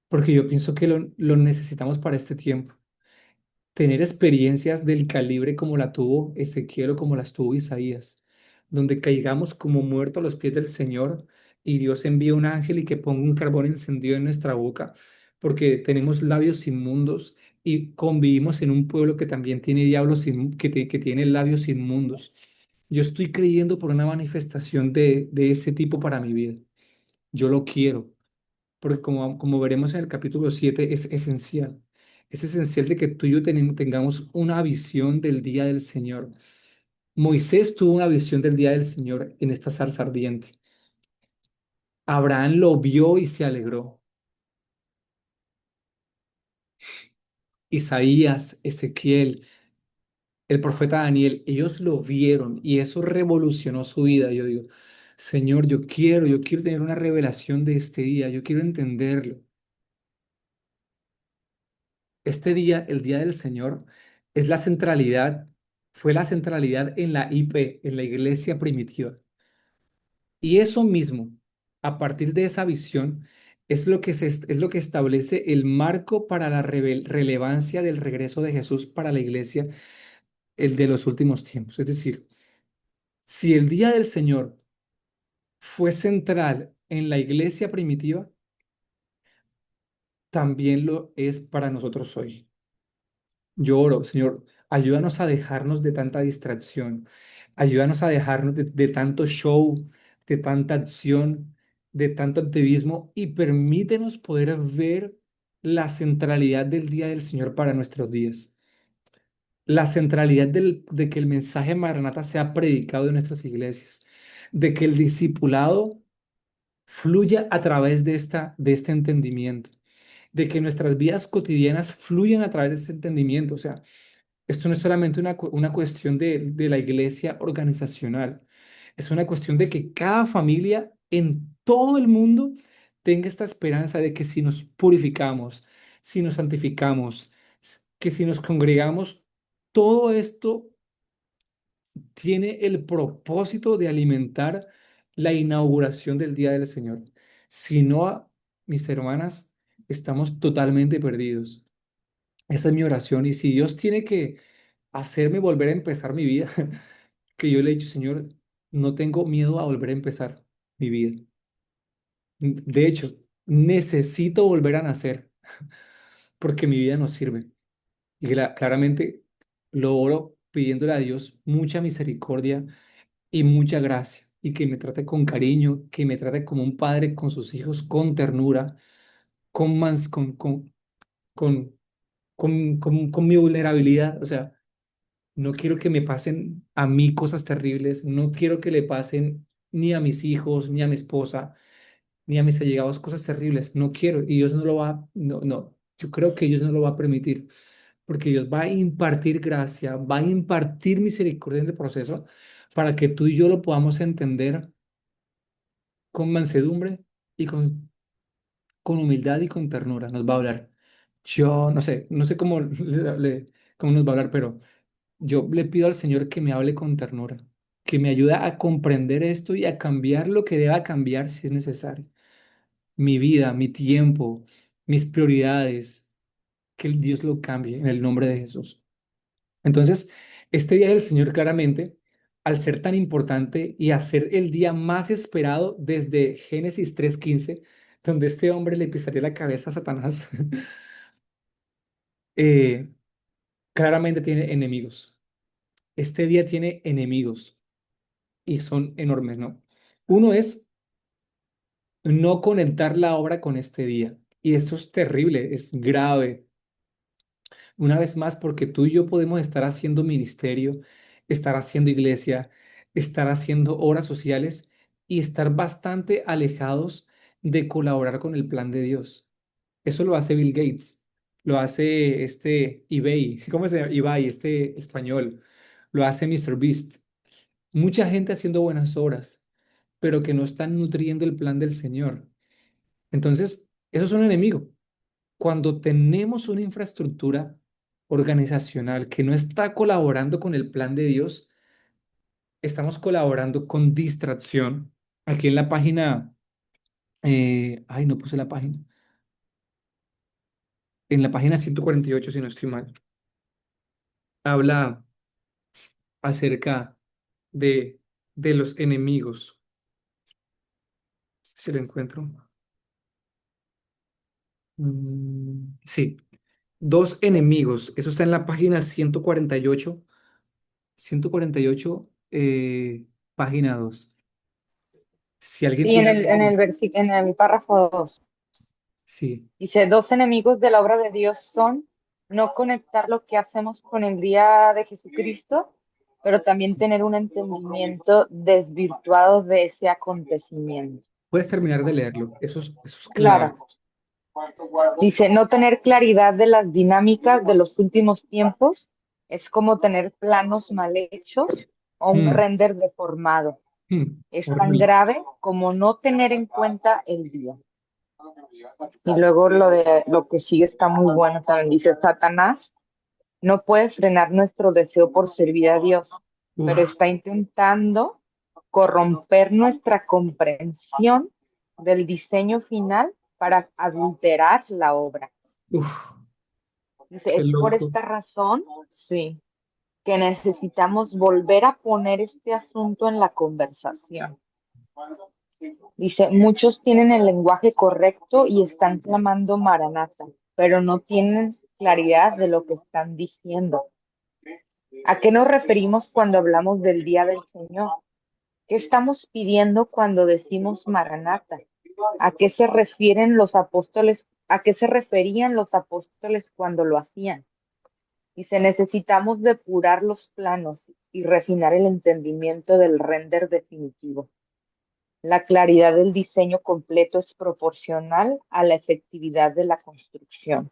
porque yo pienso que lo necesitamos para este tiempo. Tener experiencias del calibre como la tuvo Ezequiel o como las tuvo Isaías, donde caigamos como muertos a los pies del Señor y Dios envía un ángel y que ponga un carbón encendido en nuestra boca, porque tenemos labios inmundos y convivimos en un pueblo que también tiene que tiene labios inmundos. Yo estoy creyendo por una manifestación de ese tipo para mi vida. Yo lo quiero porque como veremos en el capítulo 7 es esencial. Es esencial de que tú y yo tengamos una visión del día del Señor. Moisés tuvo una visión del día del Señor en esta zarza ardiente. Abraham lo vio y se alegró. Isaías, Ezequiel, el profeta Daniel, ellos lo vieron y eso revolucionó su vida. Yo digo, Señor, yo quiero tener una revelación de este día, yo quiero entenderlo. Este día, el día del Señor, es la centralidad, fue la centralidad en la IP, en la iglesia primitiva. Y eso mismo, a partir de esa visión, es lo que establece el marco para la relevancia del regreso de Jesús para la iglesia, el de los últimos tiempos. Es decir, si el día del Señor fue central en la iglesia primitiva, también lo es para nosotros hoy. Yo oro, Señor, ayúdanos a dejarnos de tanta distracción, ayúdanos a dejarnos de tanto show, de tanta acción, de tanto activismo y permítenos poder ver la centralidad del día del Señor para nuestros días, la centralidad de que el mensaje Maranata sea predicado en nuestras iglesias, de que el discipulado fluya a través de este entendimiento, de que nuestras vidas cotidianas fluyan a través de este entendimiento. O sea, esto no es solamente una cuestión de la iglesia organizacional, es una cuestión de que cada familia en todo el mundo tenga esta esperanza de que si nos purificamos, si nos santificamos, que si nos congregamos, todo esto tiene el propósito de alimentar la inauguración del Día del Señor. Si no, mis hermanas, estamos totalmente perdidos. Esa es mi oración. Y si Dios tiene que hacerme volver a empezar mi vida, que yo le he dicho, Señor, no tengo miedo a volver a empezar mi vida. De hecho, necesito volver a nacer porque mi vida no sirve. Y claramente lo oro pidiéndole a Dios mucha misericordia y mucha gracia y que me trate con cariño, que me trate como un padre con sus hijos, con ternura, con, mans, con, con mi vulnerabilidad. O sea, no quiero que me pasen a mí cosas terribles, no quiero que le pasen ni a mis hijos, ni a mi esposa, ni a mis allegados cosas terribles. No quiero y Dios no lo va, no, no, yo creo que Dios no lo va a permitir, porque Dios va a impartir gracia, va a impartir misericordia en el proceso para que tú y yo lo podamos entender con mansedumbre y con humildad y con ternura. Nos va a hablar. Yo no sé cómo, cómo nos va a hablar, pero yo le pido al Señor que me hable con ternura, que me ayude a comprender esto y a cambiar lo que deba cambiar si es necesario. Mi vida, mi tiempo, mis prioridades, que Dios lo cambie en el nombre de Jesús. Entonces, este día del Señor claramente, al ser tan importante y a ser el día más esperado desde Génesis 3:15, donde este hombre le pisaría la cabeza a Satanás, eh, claramente tiene enemigos. Este día tiene enemigos y son enormes, ¿no? Uno es no conectar la obra con este día. Y esto es terrible, es grave, Una vez más, porque tú y yo podemos estar haciendo ministerio, estar haciendo iglesia, estar haciendo obras sociales y estar bastante alejados de colaborar con el plan de Dios. Eso lo hace Bill Gates, lo hace este eBay, ¿cómo se llama? Ibai, este español, lo hace MrBeast. Mucha gente haciendo buenas obras, pero que no están nutriendo el plan del Señor. Entonces, eso es un enemigo. Cuando tenemos una infraestructura organizacional que no está colaborando con el plan de Dios, estamos colaborando con distracción. Aquí en la página, ay, no puse la página, en la página 148, si no estoy mal, habla acerca de, de los enemigos, si lo encuentro. Sí, dos enemigos, eso está en la página 148, 148, página 2. Si alguien Sí, tiene en el párrafo 2 sí, dice, dos enemigos de la obra de Dios son no conectar lo que hacemos con el día de Jesucristo, pero también tener un entendimiento desvirtuado de ese acontecimiento. puedes terminar de leerlo, eso es clave. Claro, dice, no tener claridad de las dinámicas de los últimos tiempos es como tener planos mal hechos o un Mm, render deformado. Es tan horrible. grave como no tener en cuenta el día. Y luego lo que sigue está muy bueno también. Dice, Satanás no puede frenar nuestro deseo por servir a Dios, pero Uf, está intentando corromper nuestra comprensión del diseño final para adulterar la obra. uf, Dice, qué es por loco. esta razón, sí, que necesitamos volver a poner este asunto en la conversación. Dice, muchos tienen el lenguaje correcto y están clamando Maranata, pero no tienen claridad de lo que están diciendo. ¿A qué nos referimos cuando hablamos del día del Señor? ¿Qué estamos pidiendo cuando decimos Maranata? ¿A qué se refieren los apóstoles? ¿A qué se referían los apóstoles cuando lo hacían? Dice, necesitamos depurar los planos y refinar el entendimiento del render definitivo. La claridad del diseño completo es proporcional a la efectividad de la construcción,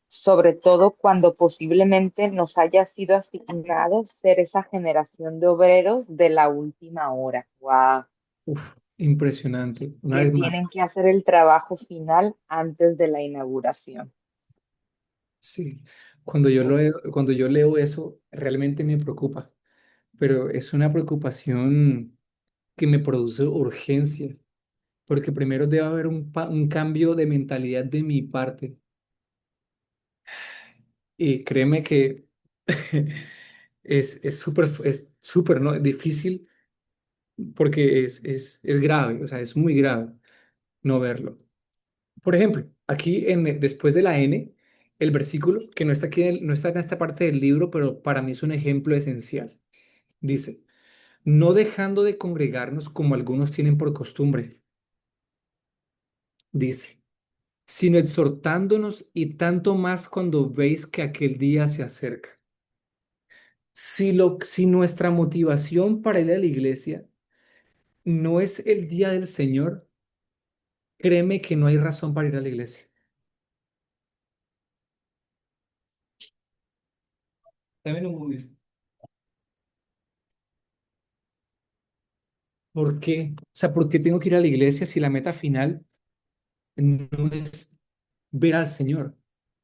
sobre todo cuando posiblemente nos haya sido asignado ser esa generación de obreros de la última hora. Wow. Uf, impresionante. Una Que vez más, tienen que hacer el trabajo final antes de la inauguración. sí. Cuando yo leo eso, realmente me preocupa, pero es una preocupación que me produce urgencia, porque primero debe haber un cambio de mentalidad de mi parte. Y créeme que es súper, ¿no? Difícil porque es grave, o sea, es muy grave no verlo. Por ejemplo, aquí después de la N, el versículo, que no está aquí, no está en esta parte del libro, pero para mí es un ejemplo esencial. Dice, no dejando de congregarnos como algunos tienen por costumbre, dice, sino exhortándonos y tanto más cuando veis que aquel día se acerca. Si nuestra motivación para ir a la iglesia no es el día del Señor, créeme que no hay razón para ir a la iglesia. Dame un momento. ¿Por qué? O sea, ¿por qué tengo que ir a la iglesia si la meta final no es ver al Señor?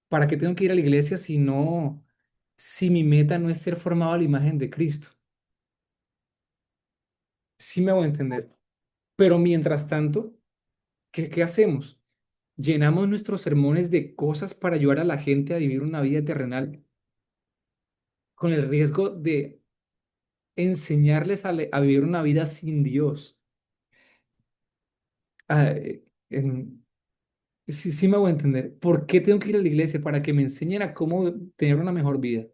¿Para qué tengo que ir a la iglesia si mi meta no es ser formado a la imagen de Cristo? Sí me hago entender. Pero mientras tanto, ¿qué hacemos? Llenamos nuestros sermones de cosas para ayudar a la gente a vivir una vida terrenal con el riesgo de enseñarles a vivir una vida sin Dios. Ah, sí, sí me hago entender. ¿Por qué tengo que ir a la iglesia? Para que me enseñen a cómo tener una mejor vida.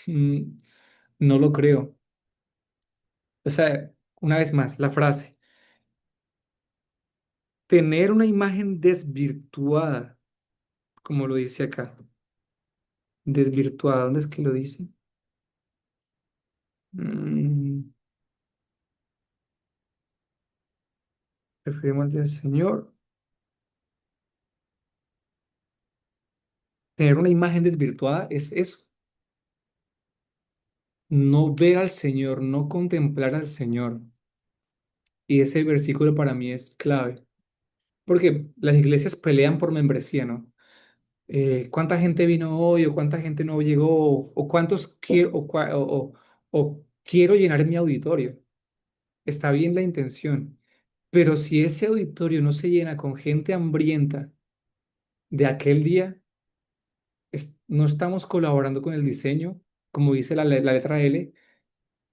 Mm, no lo creo. O sea, una vez más, la frase, tener una imagen desvirtuada como lo dice acá. Desvirtuada, ¿dónde es que lo dice? Mm, Referimos al Señor. Tener una imagen desvirtuada es eso, no ver al Señor, no contemplar al Señor. Y ese versículo para mí es clave, porque las iglesias pelean por membresía, ¿no? ¿Cuánta gente vino hoy o cuánta gente no llegó o cuántos quiero o quiero llenar mi auditorio? Está bien la intención, pero si ese auditorio no se llena con gente hambrienta de aquel día, no estamos colaborando con el diseño, como dice la letra L.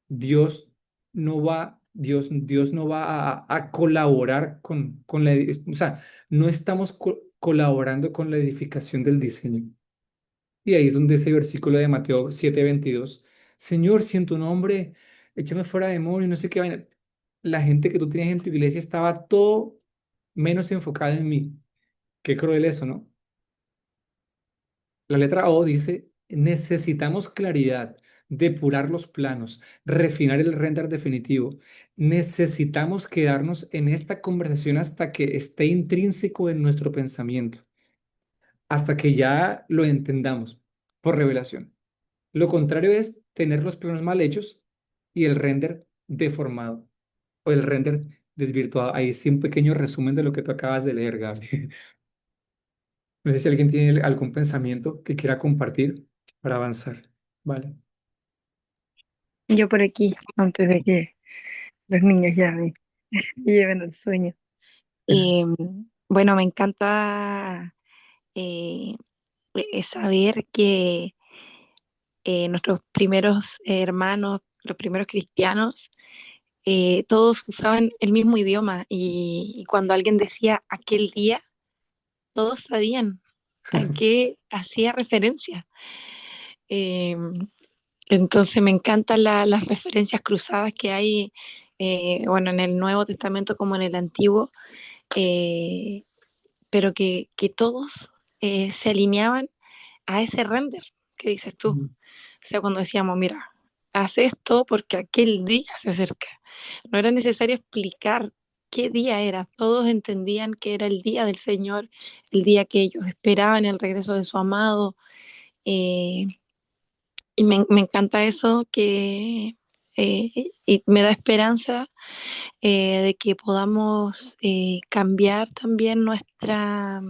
Dios no va a colaborar con o sea, no estamos colaborando con la edificación del diseño. Y ahí es donde ese versículo de Mateo 7:22, Señor, si en tu nombre, échame fuera demonio, no sé qué vaina. La gente que tú tienes en tu iglesia estaba todo menos enfocada en mí. Qué cruel eso, ¿no? La letra O dice, necesitamos claridad, depurar los planos, refinar el render definitivo. Necesitamos quedarnos en esta conversación hasta que esté intrínseco en nuestro pensamiento, hasta que ya lo entendamos por revelación. Lo contrario es tener los planos mal hechos y el render deformado o el render desvirtuado. Ahí sí un pequeño resumen de lo que tú acabas de leer, Gaby. No sé si alguien tiene algún pensamiento que quiera compartir para avanzar. Vale. Yo por aquí, antes de que los niños ya me lleven al sueño. Eh, bueno, me encanta eh, saber que nuestros primeros hermanos, los primeros cristianos, todos usaban el mismo idioma y cuando alguien decía aquel día, todos sabían a qué hacía referencia. Eh, entonces me encantan las referencias cruzadas que hay, bueno, en el Nuevo Testamento como en el Antiguo, eh, pero que todos se alineaban a ese render que dices tú. Ujú. O sea, cuando decíamos, mira, haz esto porque aquel día se acerca. No era necesario explicar qué día era. Todos entendían que era el día del Señor, el día que ellos esperaban el regreso de su amado. Eh, y me encanta eso y me da esperanza de que podamos cambiar también nuestra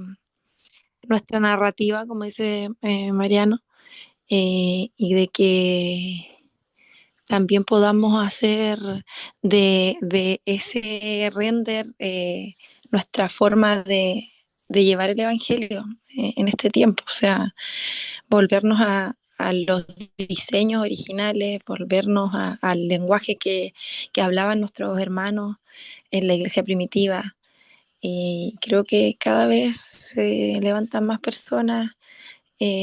narrativa, como dice Mariano, y de que también podamos hacer de ese render nuestra forma de llevar el Evangelio en este tiempo. O sea, volvernos a los diseños originales, volvernos al lenguaje que hablaban nuestros hermanos en la iglesia primitiva. Y creo que cada vez se levantan más personas,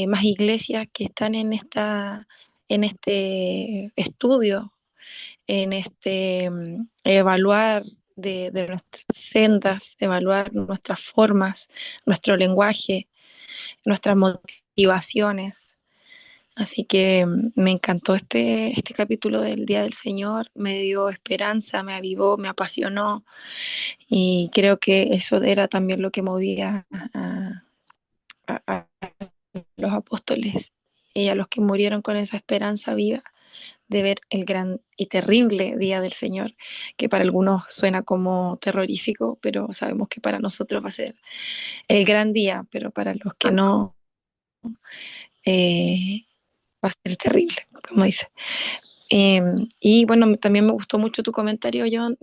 más iglesias que están en este estudio, en este evaluar de nuestras sendas, evaluar nuestras formas, nuestro lenguaje, nuestras motivaciones. Así que me encantó este capítulo del Día del Señor, me dio esperanza, me avivó, me apasionó y creo que eso era también lo que movía a los apóstoles y a los que murieron con esa esperanza viva de ver el gran y terrible día del Señor, que para algunos suena como terrorífico, pero sabemos que para nosotros va a ser el gran día, pero para los que no, eh, va a ser terrible, como dice. Eh, y bueno, también me gustó mucho tu comentario, John,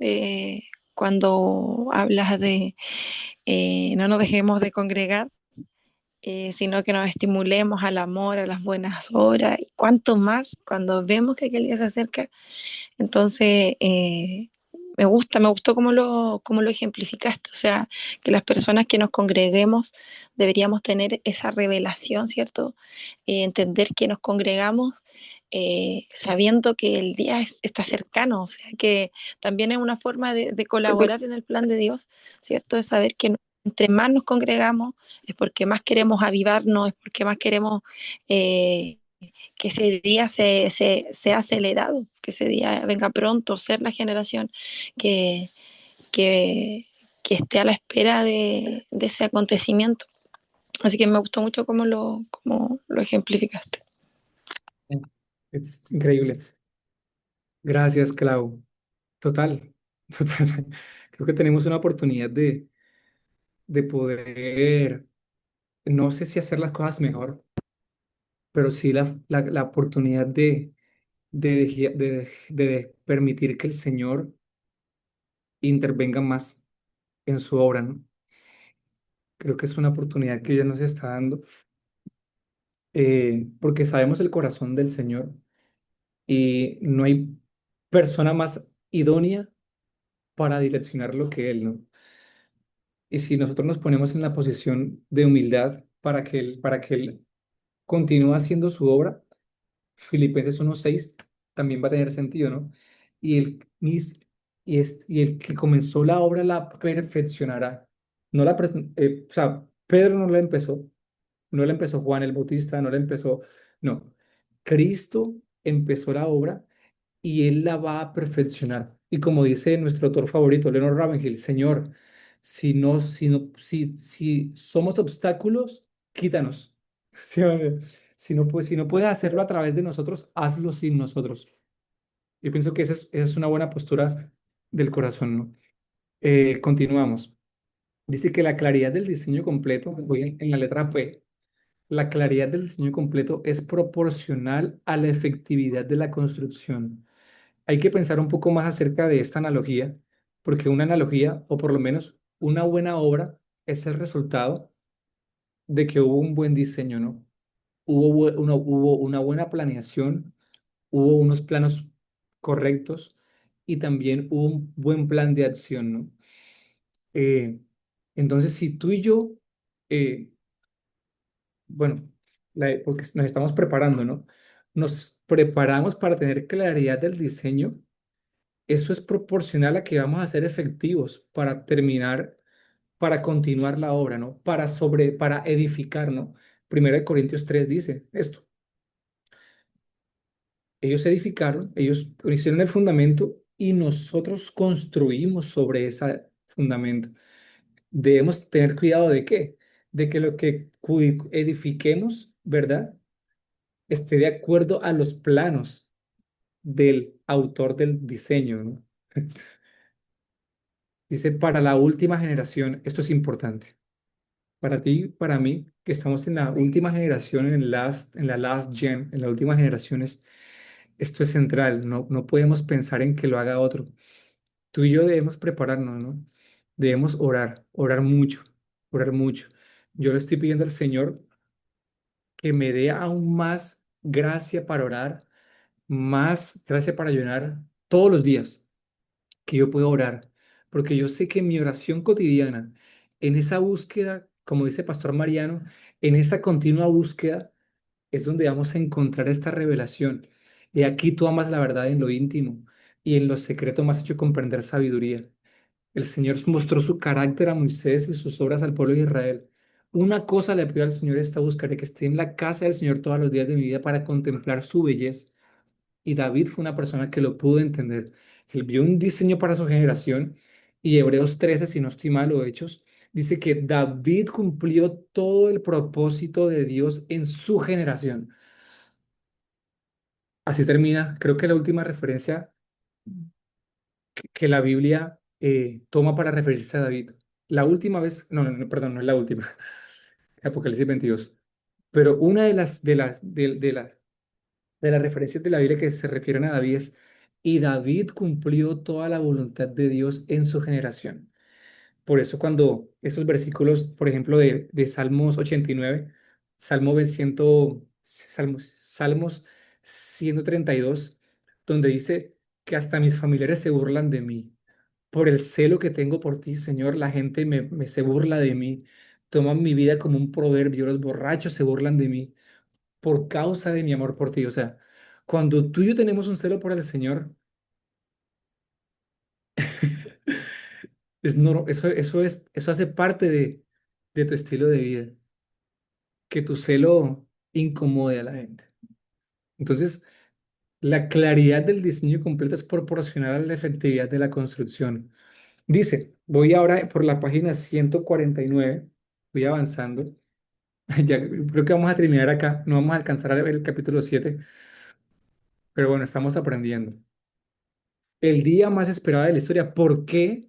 cuando hablas de no nos dejemos de congregar, sino que nos estimulemos al amor, a las buenas obras, y cuanto más cuando vemos que aquel día se acerca. Entonces, me gustó cómo lo ejemplificaste, o sea, que las personas que nos congreguemos deberíamos tener esa revelación, ¿cierto? Entender que nos congregamos sabiendo que el día está cercano, o sea, que también es una forma de colaborar en el plan de Dios, ¿cierto? De saber que entre más nos congregamos, es porque más queremos avivarnos, es porque más queremos eh, que ese día sea acelerado, que ese día venga pronto, ser la generación que, que, que esté a la espera de ese acontecimiento. Así que me gustó mucho cómo lo ejemplificaste. Es increíble. Gracias, Clau. Total, total. Creo que tenemos una oportunidad de poder, no sé si hacer las cosas mejor, pero sí la oportunidad de permitir que el Señor intervenga más en su obra, ¿no? Creo que es una oportunidad que Dios nos está dando, porque sabemos el corazón del Señor y no hay persona más idónea para direccionar lo que Él, ¿no? Y si nosotros nos ponemos en la posición de humildad para que Él continúe haciendo su obra, Filipenses 1:6 también va a tener sentido, ¿no? Y y el que comenzó la obra la perfeccionará. No la, o sea, Pedro no la empezó, no la empezó Juan el Bautista, no la empezó, no. Cristo empezó la obra y Él la va a perfeccionar. Y como dice nuestro autor favorito, Leonard Ravenhill, Señor, si somos obstáculos, quítanos. Sí, vale. Si no puedes hacerlo a través de nosotros, hazlo sin nosotros. Yo pienso que esa es una buena postura del corazón, ¿no? Continuamos. Dice que la claridad del diseño completo, voy en la letra P, la claridad del diseño completo es proporcional a la efectividad de la construcción. Hay que pensar un poco más acerca de esta analogía, porque una analogía, o por lo menos una buena obra, es el resultado de que hubo un buen diseño, ¿no? Hubo una buena planeación, hubo unos planos correctos y también hubo un buen plan de acción, ¿no? Eh, entonces, si tú y yo, eh, bueno, porque nos estamos preparando, ¿no? Nos preparamos para tener claridad del diseño. Eso es proporcional a que vamos a ser efectivos para terminar, para continuar la obra, ¿no? Para edificar, ¿no? Primero de Corintios 3 dice esto. Ellos edificaron, ellos hicieron el fundamento y nosotros construimos sobre ese fundamento. Debemos tener cuidado de qué? De que lo que edifiquemos, ¿verdad? Esté de acuerdo a los planos del autor del diseño, ¿no? Dice, para la última generación, esto es importante. Para ti, para mí, que estamos en la última generación, en la last gen, en la última generación, esto es central. No, no podemos pensar en que lo haga otro. Tú y yo debemos prepararnos, ¿no? Debemos orar, orar mucho, orar mucho. Yo le estoy pidiendo al Señor que me dé aún más gracia para orar, más gracia para ayunar todos los días que yo puedo orar, porque yo sé que en mi oración cotidiana, en esa búsqueda, como dice Pastor Mariano, en esa continua búsqueda es donde vamos a encontrar esta revelación. Y aquí tú amas la verdad en lo íntimo y en lo secreto me has hecho comprender sabiduría. El Señor mostró su carácter a Moisés y sus obras al pueblo de Israel. Una cosa le pido al Señor, esta buscaré que esté en la casa del Señor todos los días de mi vida para contemplar su belleza. Y David fue una persona que lo pudo entender. Él vio un diseño para su generación y Hebreos 13, si no estoy mal, o Hechos, dice que David cumplió todo el propósito de Dios en su generación. Así termina, creo que la última referencia que la Biblia toma para referirse a David. La última vez, perdón, no es la última, Apocalipsis 22, pero una de las referencias de la Biblia que se refieren a David es, y David cumplió toda la voluntad de Dios en su generación. Por eso cuando esos versículos, por ejemplo, de Salmos 89, Salmos 132, donde dice que hasta mis familiares se burlan de mí. Por el celo que tengo por ti, Señor, la gente me se burla de mí. Toman mi vida como un proverbio, los borrachos se burlan de mí por causa de mi amor por ti. O sea, cuando tú y yo tenemos un celo por el Señor, Eso hace parte de tu estilo de vida, que tu celo incomode a la gente. Entonces, la claridad del diseño completo es proporcional a la efectividad de la construcción. Dice, voy ahora por la página 149, voy avanzando. Ya creo que vamos a terminar acá, no vamos a alcanzar a ver el capítulo 7, pero bueno, estamos aprendiendo. El día más esperado de la historia. ¿Por qué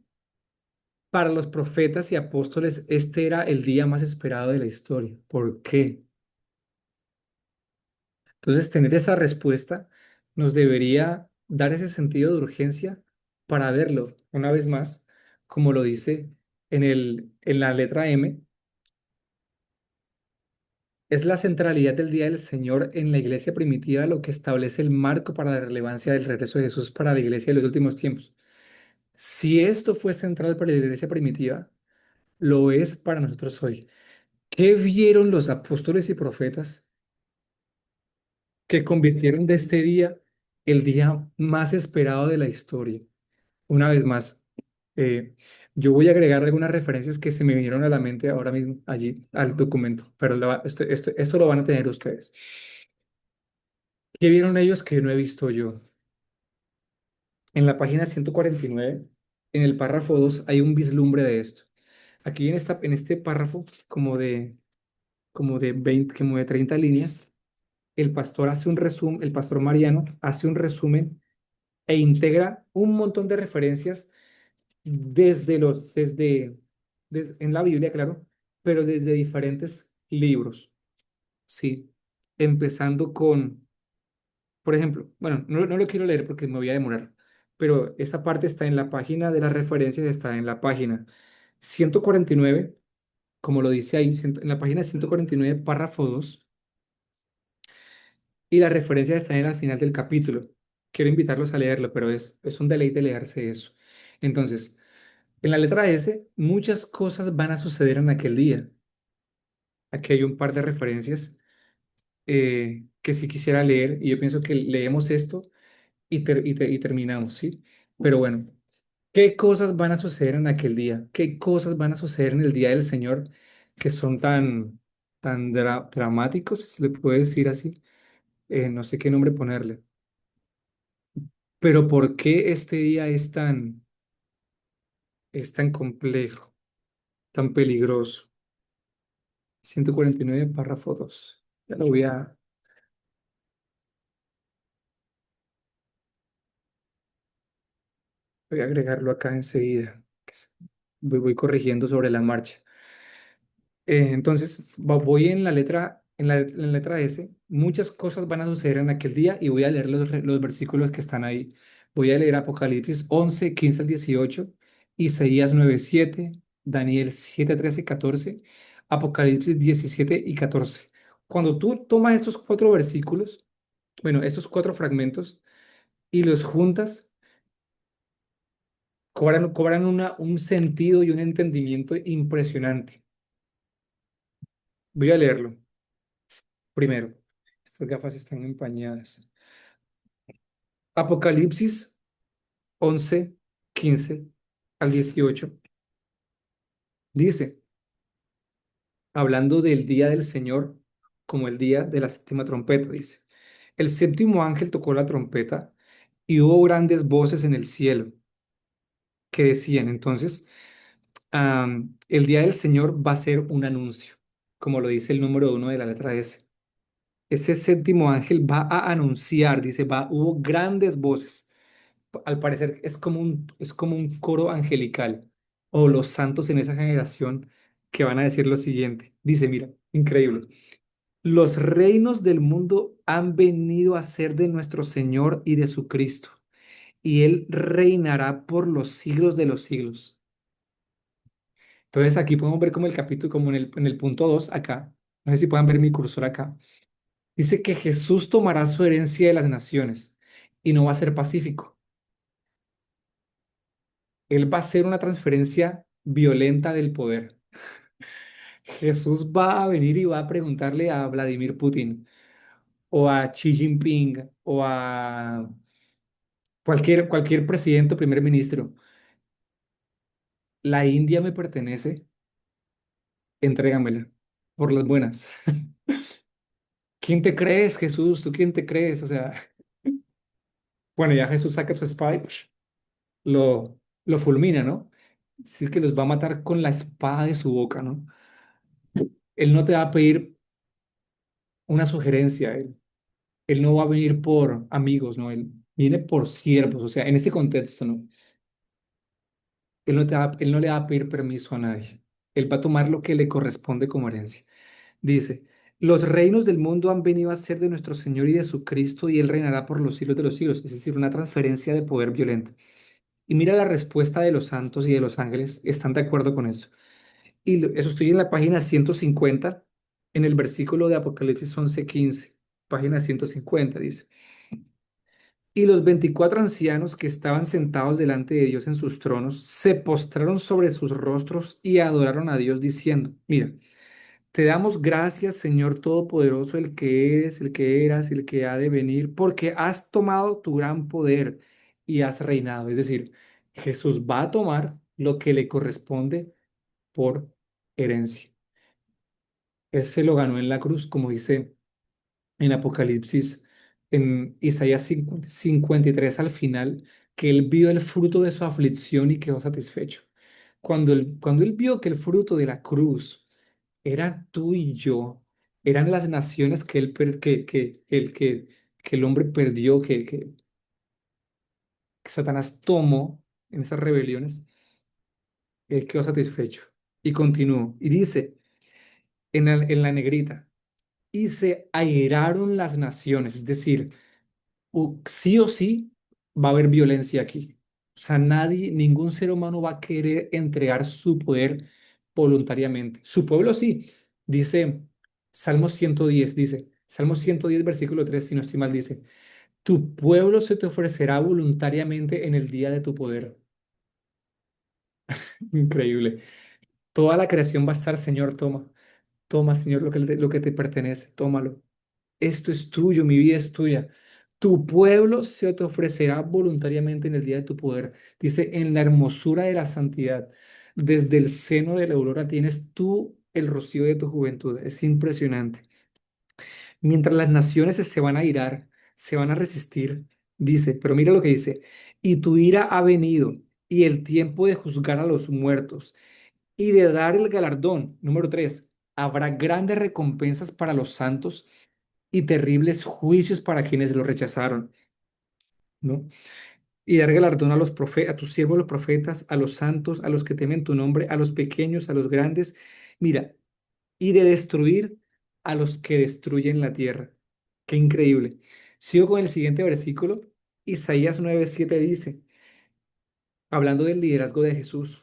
para los profetas y apóstoles este era el día más esperado de la historia? ¿Por qué? Entonces, tener esa respuesta nos debería dar ese sentido de urgencia para verlo una vez más, como lo dice en la letra M. Es la centralidad del Día del Señor en la iglesia primitiva lo que establece el marco para la relevancia del regreso de Jesús para la iglesia de los últimos tiempos. Si esto fue central para la iglesia primitiva, lo es para nosotros hoy. ¿Qué vieron los apóstoles y profetas que convirtieron de este día el día más esperado de la historia? Una vez más, eh, yo voy a agregar algunas referencias que se me vinieron a la mente ahora mismo allí al documento, pero esto lo van a tener ustedes. ¿Qué vieron ellos que no he visto yo? En la página 149, en el párrafo 2 hay un vislumbre de esto. Aquí en este párrafo, como de 20, como de 30 líneas, el pastor hace un resumen, el pastor Mariano hace un resumen e integra un montón de referencias en la Biblia, claro, pero desde diferentes libros, sí, empezando con, por ejemplo, bueno, no lo quiero leer porque me voy a demorar, pero esa parte está en la página de las referencias, está en la página 149, como lo dice ahí, en la página 149, párrafo 2, y las referencias están al final del capítulo. Quiero invitarlos a leerlo, pero es un deleite leerse eso. Entonces, en la letra S, muchas cosas van a suceder en aquel día. Aquí hay un par de referencias que sí quisiera leer y yo pienso que leemos esto y terminamos, ¿sí? Pero bueno, ¿qué cosas van a suceder en aquel día? ¿Qué cosas van a suceder en el día del Señor que son tan dramáticos, si se le puede decir así? No sé qué nombre ponerle. Pero ¿por qué este día es tan complejo, tan peligroso? 149 párrafo 2. Ya lo voy a agregarlo acá enseguida. Voy corrigiendo sobre la marcha. Entonces, voy en la letra S. Muchas cosas van a suceder en aquel día y voy a leer los versículos que están ahí. Voy a leer Apocalipsis 11 15 al 18, Isaías 9 7, Daniel 7 13 14, Apocalipsis 17 y 14. Cuando tú tomas esos cuatro versículos, bueno, esos cuatro fragmentos, y los juntas, cobran un sentido y un entendimiento impresionante. Voy a leerlo. Primero, estas gafas están empañadas. Apocalipsis 11 15 al 18 dice, hablando del día del Señor como el día de la séptima trompeta, dice, el séptimo ángel tocó la trompeta y hubo grandes voces en el cielo que decían, entonces, el día del Señor va a ser un anuncio, como lo dice el número uno de la letra S. Ese séptimo ángel va a anunciar, dice, hubo grandes voces. Al parecer es como un coro angelical o los santos en esa generación que van a decir lo siguiente. Dice, mira, increíble. Los reinos del mundo han venido a ser de nuestro Señor y de su Cristo, y Él reinará por los siglos de los siglos. Entonces aquí podemos ver como el capítulo, como en el punto 2 acá, no sé si puedan ver mi cursor acá, dice que Jesús tomará su herencia de las naciones y no va a ser pacífico. Él va a hacer una transferencia violenta del poder. Jesús va a venir y va a preguntarle a Vladimir Putin o a Xi Jinping o a cualquier presidente o primer ministro, la India me pertenece, entrégamela por las buenas. ¿Quién te crees, Jesús? ¿Tú quién te crees? O sea, bueno, ya Jesús saca su espada y lo fulmina, ¿no? Si es que los va a matar con la espada de su boca, ¿no? Él no te va a pedir una sugerencia, él no va a venir por amigos, ¿no? Él viene por siervos, o sea, en ese contexto, ¿no? Él no le va a pedir permiso a nadie. Él va a tomar lo que le corresponde como herencia. Dice, los reinos del mundo han venido a ser de nuestro Señor y de su Cristo, y Él reinará por los siglos de los siglos, es decir, una transferencia de poder violenta. Y mira la respuesta de los santos y de los ángeles, están de acuerdo con eso. Eso estoy en la página 150 en el versículo de Apocalipsis 11:15, página 150 dice. Y los 24 ancianos que estaban sentados delante de Dios en sus tronos se postraron sobre sus rostros y adoraron a Dios diciendo, mira, te damos gracias, Señor Todopoderoso, el que eres, el que eras y el que ha de venir, porque has tomado tu gran poder y has reinado. Es decir, Jesús va a tomar lo que le corresponde por herencia. Él se lo ganó en la cruz, como dice en Apocalipsis, en Isaías 53 al final, que él vio el fruto de su aflicción y quedó satisfecho. Cuando él vio que el fruto de la cruz era tú y yo, eran las naciones que, él, per- que el hombre perdió, que Satanás tomó en esas rebeliones, él quedó satisfecho. Y continuó, y dice en la negrita, y se airaron las naciones, es decir, sí o sí va a haber violencia aquí. O sea, nadie, ningún ser humano va a querer entregar su poder voluntariamente. Su pueblo sí. Dice Salmo 110, dice, Salmo 110, versículo 3 si no estoy mal, dice, tu pueblo se te ofrecerá voluntariamente en el día de tu poder. Increíble. Toda la creación va a estar, Señor, toma, toma, Señor, lo que te pertenece, tómalo. Esto es tuyo, mi vida es tuya. Tu pueblo se te ofrecerá voluntariamente en el día de tu poder. Dice, en la hermosura de la santidad, desde el seno de la aurora tienes tú el rocío de tu juventud. Es impresionante. Mientras las naciones se van a irar, se van a resistir, dice, pero mira lo que dice, y tu ira ha venido y el tiempo de juzgar a los muertos y de dar el galardón. Número 3, habrá grandes recompensas para los santos y terribles juicios para quienes lo rechazaron, ¿no? Y dar galardón a los a tus siervos los profetas, a los santos, a los que temen tu nombre, a los pequeños, a los grandes. Mira, y de destruir a los que destruyen la tierra. Qué increíble. Sigo con el siguiente versículo. Isaías 9:7 dice, hablando del liderazgo de Jesús,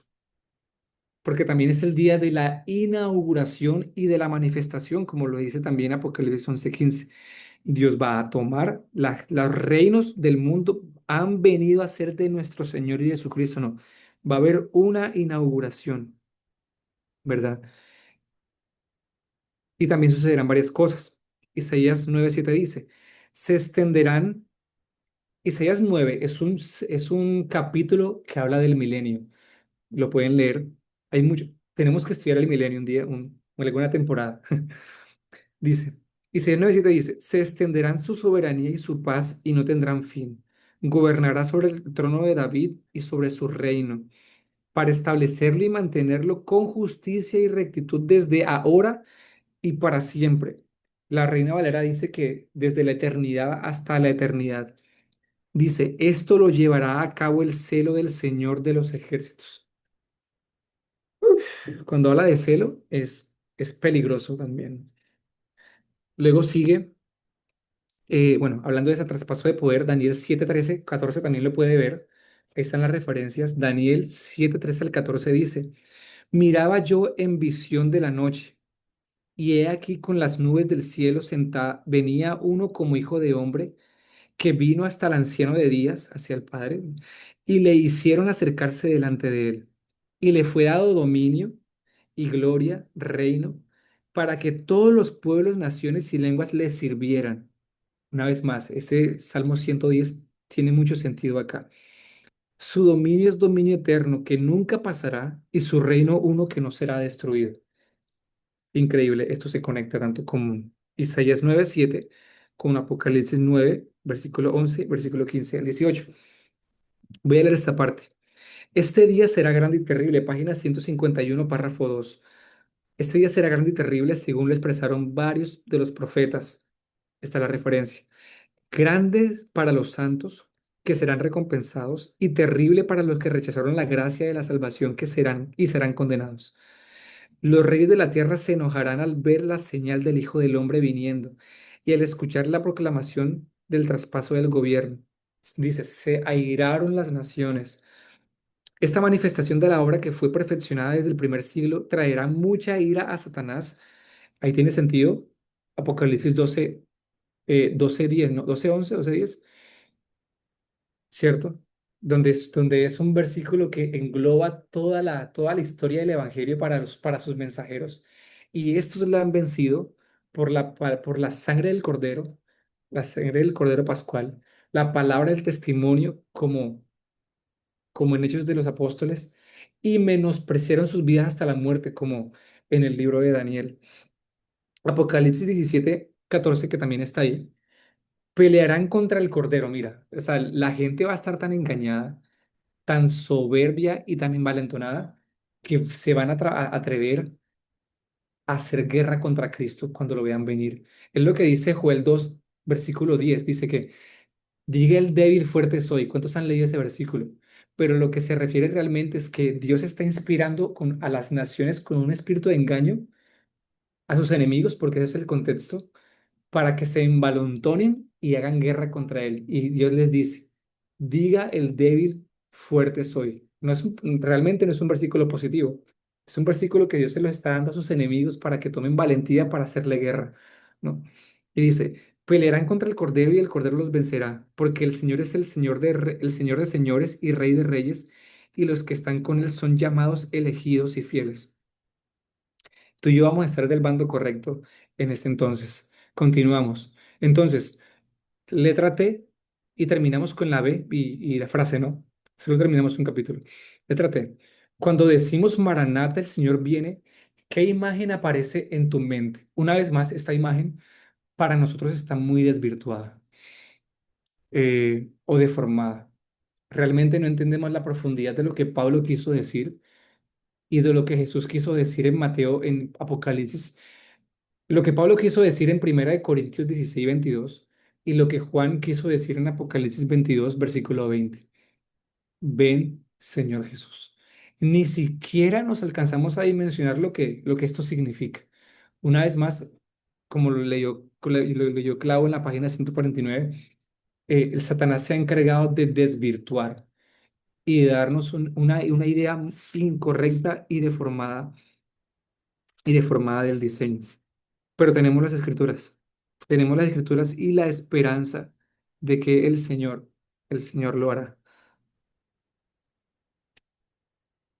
porque también es el día de la inauguración y de la manifestación, como lo dice también Apocalipsis 11:15. Dios va a tomar los reinos del mundo, han venido a ser de nuestro Señor y de Jesucristo, no. Va a haber una inauguración, ¿verdad? Y también sucederán varias cosas. Isaías 9:7 dice, se extenderán. Isaías 9 es un capítulo que habla del milenio. Lo pueden leer. Hay mucho. Tenemos que estudiar el milenio un día, alguna temporada. Dice, Isaías 9:7 dice, se extenderán su soberanía y su paz y no tendrán fin. Gobernará sobre el trono de David y sobre su reino, para establecerlo y mantenerlo con justicia y rectitud desde ahora y para siempre. La Reina Valera dice que desde la eternidad hasta la eternidad. Dice, esto lo llevará a cabo el celo del Señor de los ejércitos. Cuando habla de celo, es peligroso también. Luego sigue, bueno, hablando de ese traspaso de poder, Daniel 7:13, 14 también lo puede ver. Ahí están las referencias. Daniel 7:13 al 14 dice, miraba yo en visión de la noche, y he aquí con las nubes del cielo sentada, venía uno como hijo de hombre que vino hasta el anciano de días, hacia el Padre, y le hicieron acercarse delante de él. Y le fue dado dominio y gloria, reino, para que todos los pueblos, naciones y lenguas le sirvieran. Una vez más, ese Salmo 110 tiene mucho sentido acá. Su dominio es dominio eterno que nunca pasará y su reino uno que no será destruido. Increíble, esto se conecta tanto con Isaías 9:7 con Apocalipsis 9, versículo 11, versículo 15 al 18. Voy a leer esta parte. Este día será grande y terrible, página 151, párrafo 2. Este día será grande y terrible según lo expresaron varios de los profetas. Está la referencia. Grande para los santos que serán recompensados y terrible para los que rechazaron la gracia de la salvación que serán y serán condenados. Los reyes de la tierra se enojarán al ver la señal del Hijo del Hombre viniendo y al escuchar la proclamación del traspaso del gobierno. Dice, se airaron las naciones. Esta manifestación de la obra que fue perfeccionada desde el primer siglo traerá mucha ira a Satanás. Ahí tiene sentido. Apocalipsis 12, 12:10, ¿no? 12:11, 12:10, ¿cierto? Donde es un versículo que engloba toda la historia del Evangelio para sus mensajeros. Y estos la han vencido por la sangre del Cordero, la sangre del Cordero Pascual, la palabra del testimonio como en Hechos de los Apóstoles, y menospreciaron sus vidas hasta la muerte, como en el libro de Daniel. Apocalipsis 17:14, que también está ahí, pelearán contra el Cordero. Mira, o sea, la gente va a estar tan engañada, tan soberbia y tan envalentonada, que se van a atrever a hacer guerra contra Cristo cuando lo vean venir. Es lo que dice Joel 2, versículo 10. Dice que diga el débil, fuerte soy. ¿Cuántos han leído ese versículo? Pero lo que se refiere realmente es que Dios está inspirando a las naciones con un espíritu de engaño a sus enemigos, porque ese es el contexto, para que se envalentonen y hagan guerra contra él. Y Dios les dice, diga el débil, fuerte soy. Realmente no es un versículo positivo, es un versículo que Dios se lo está dando a sus enemigos para que tomen valentía para hacerle guerra, ¿no? Y dice, pelearán contra el Cordero y el Cordero los vencerá, porque el Señor es el Señor de señores y Rey de reyes, y los que están con él son llamados, elegidos y fieles. Tú y yo vamos a estar del bando correcto en ese entonces. Continuamos. Entonces, letra T y terminamos con la B y la frase, ¿no? Solo terminamos un capítulo. Letra T. Cuando decimos Maranata, el Señor viene, ¿qué imagen aparece en tu mente? Una vez más, esta imagen para nosotros está muy desvirtuada o deformada. Realmente no entendemos la profundidad de lo que Pablo quiso decir y de lo que Jesús quiso decir en Mateo, en Apocalipsis. Lo que Pablo quiso decir en Primera de Corintios 16:22 y lo que Juan quiso decir en Apocalipsis 22, versículo 20. Ven, Señor Jesús. Ni siquiera nos alcanzamos a dimensionar lo que esto significa. Una vez más, como lo leyó Clavo en la página 149, el Satanás se ha encargado de desvirtuar y de darnos una idea incorrecta y deformada del diseño. Pero tenemos las escrituras y la esperanza de que el Señor lo hará.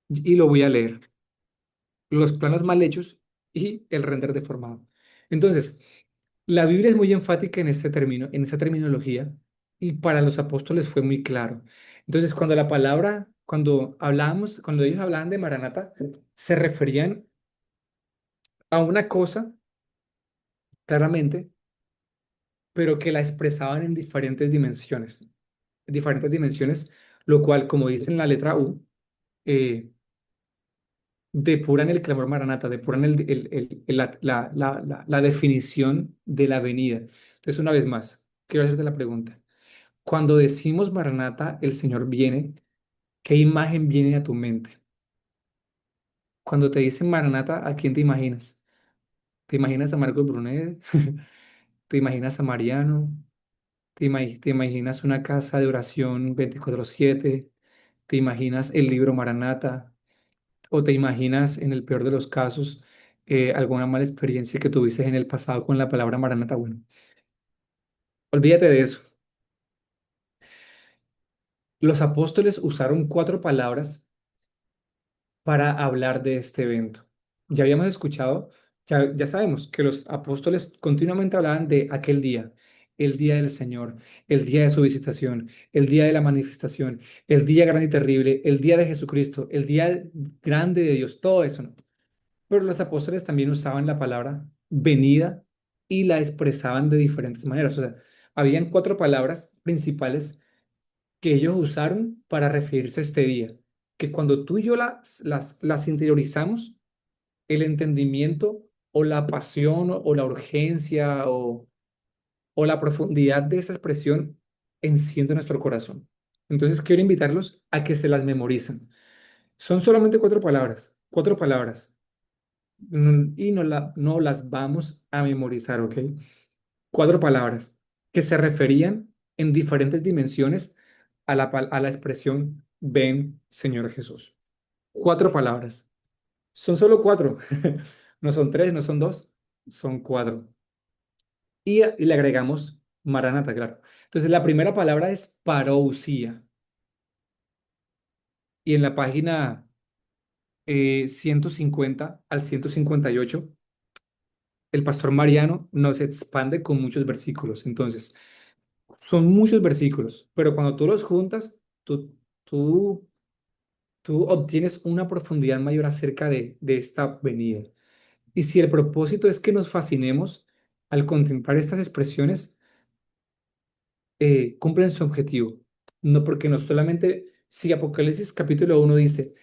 Y lo voy a leer. Los planos mal hechos y el render deformado. Entonces, la Biblia es muy enfática en este término, en esta terminología, y para los apóstoles fue muy claro. Entonces, cuando ellos hablaban de Maranata, se referían a una cosa claramente, pero que la expresaban en diferentes dimensiones, lo cual, como dice en la letra U, eh, depuran el clamor Maranata, depuran la definición de la venida. Entonces, una vez más, quiero hacerte la pregunta. Cuando decimos Maranata, el Señor viene, ¿qué imagen viene a tu mente? Cuando te dicen Maranata, ¿a quién te imaginas? ¿Te imaginas a Marcos Brunet? ¿Te imaginas a Mariano? ¿Te imaginas una casa de oración 24/7? ¿Te imaginas el libro Maranata? ¿O te imaginas, en el peor de los casos, alguna mala experiencia que tuviste en el pasado con la palabra Maranata? Bueno, olvídate de eso. Los apóstoles usaron cuatro palabras para hablar de este evento. Ya habíamos escuchado, ya sabemos que los apóstoles continuamente hablaban de aquel día. el día del Señor, el día de su visitación, el día de la manifestación, el día grande y terrible, el día de Jesucristo, el día grande de Dios, todo eso, ¿no? Pero los apóstoles también usaban la palabra venida y la expresaban de diferentes maneras. O sea, habían cuatro palabras principales que ellos usaron para referirse a este día, que cuando tú y yo las interiorizamos, el entendimiento o la pasión o la urgencia o la profundidad de esa expresión enciende nuestro corazón. Entonces quiero invitarlos a que se las memoricen. Son solamente cuatro palabras, y no las vamos a memorizar, ¿ok? Cuatro palabras que se referían en diferentes dimensiones a la expresión ven, Señor Jesús. Cuatro palabras. Son solo cuatro. No son tres, no son dos, son cuatro. Y le agregamos Maranata, claro. Entonces, la primera palabra es parousia. Y en la página 150 al 158 el pastor Mariano nos expande con muchos versículos. Entonces, son muchos versículos, pero cuando tú los juntas, tú, tú obtienes una profundidad mayor acerca de esta venida. Y si el propósito es que nos fascinemos al contemplar estas expresiones, cumplen su objetivo. No porque no solamente, si Apocalipsis capítulo 1 dice,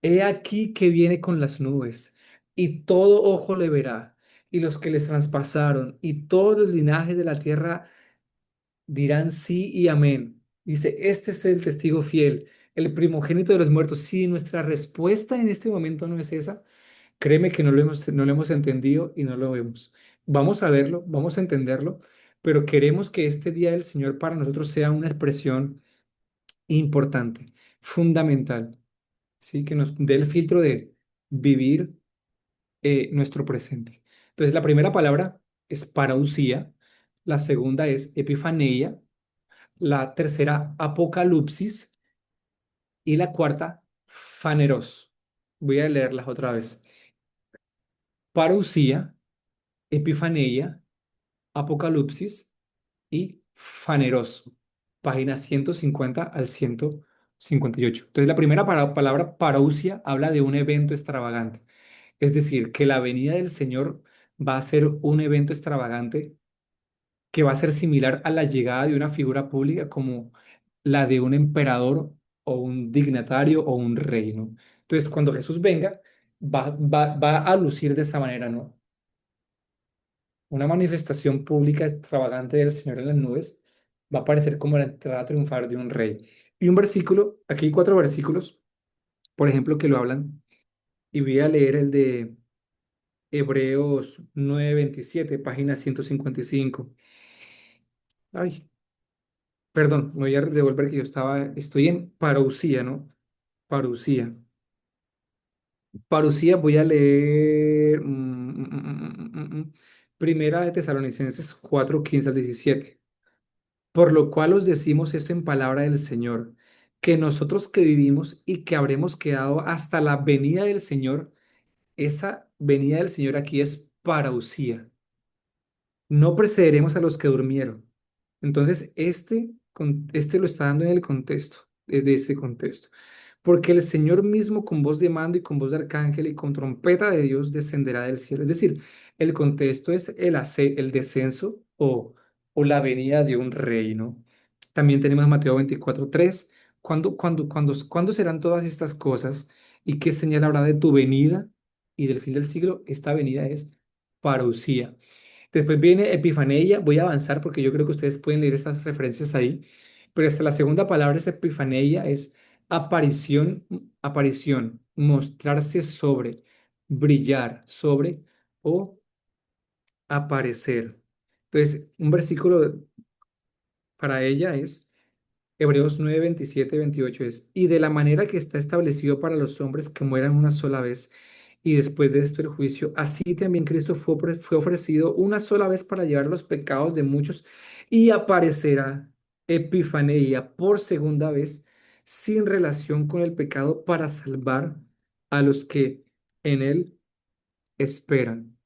he aquí que viene con las nubes, y todo ojo le verá, y los que les traspasaron, y todos los linajes de la tierra dirán sí y amén. Dice, este es el testigo fiel, el primogénito de los muertos. Si nuestra respuesta en este momento no es esa, créeme que no lo hemos entendido y no lo vemos. Vamos a verlo, vamos a entenderlo, pero queremos que este día del Señor para nosotros sea una expresión importante, fundamental, ¿sí? Que nos dé el filtro de vivir nuestro presente. Entonces, la primera palabra es parausía, la segunda es epifaneia, la tercera apocalipsis y la cuarta faneros. Voy a leerlas otra vez. Parousia, epifaneia, apocalipsis y faneros. Página 150 al 158. Entonces, la primera palabra parousia habla de un evento extravagante. Es decir, que la venida del Señor va a ser un evento extravagante que va a ser similar a la llegada de una figura pública como la de un emperador o un dignatario o un rey, ¿no? Entonces, cuando Jesús venga, va a lucir de esta manera, ¿no? Una manifestación pública extravagante del Señor en las nubes va a parecer como la entrada triunfal de un rey. Y un versículo, aquí hay cuatro versículos, por ejemplo, que lo hablan, y voy a leer el de Hebreos 9:27, página 155. Ay, perdón, me voy a devolver que estoy en parousia, ¿no? Parousia. Parousia voy a leer Primera de Tesalonicenses 4:15 al 17. Por lo cual os decimos esto en palabra del Señor, que nosotros que vivimos y que habremos quedado hasta la venida del Señor, esa venida del Señor aquí es parousia. No precederemos a los que durmieron. Entonces, este lo está dando en el contexto, desde ese contexto. Porque el Señor mismo con voz de mando y con voz de arcángel y con trompeta de Dios descenderá del cielo. Es decir, el contexto es el descenso o la venida de un reino. También tenemos Mateo 24:3. ¿Cuándo serán todas estas cosas? ¿Y qué señal habrá de tu venida y del fin del siglo? Esta venida es parousia. Después viene Epifaneia. Voy a avanzar porque yo creo que ustedes pueden leer estas referencias ahí. Pero hasta la segunda palabra es Epifaneia, es aparición, aparición, mostrarse sobre, brillar sobre o aparecer. Entonces, un versículo para ella es Hebreos 9:27-28 es, y de la manera que está establecido para los hombres que mueran una sola vez, y después de esto el juicio, así también Cristo fue ofrecido una sola vez para llevar los pecados de muchos, y aparecerá Epifanía por segunda vez, sin relación con el pecado, para salvar a los que en él esperan.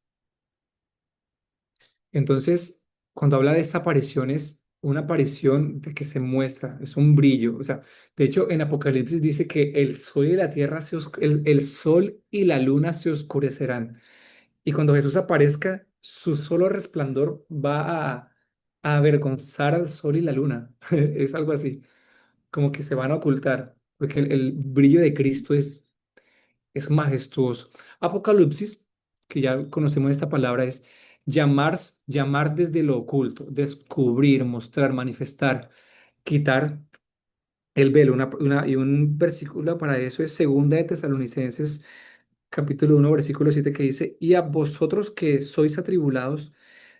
Entonces, cuando habla de esta aparición es una aparición de que se muestra, es un brillo. O sea, de hecho en Apocalipsis dice que el sol y la tierra el sol y la luna se oscurecerán. Y cuando Jesús aparezca, su solo resplandor va a avergonzar al sol y la luna. Es algo así, como que se van a ocultar, porque el brillo de Cristo es majestuoso. Apocalipsis, que ya conocemos esta palabra, es llamar, llamar desde lo oculto, descubrir, mostrar, manifestar, quitar el velo. Y un versículo para eso es Segunda de Tesalonicenses, capítulo 1 versículo 7 que dice, y a vosotros que sois atribulados,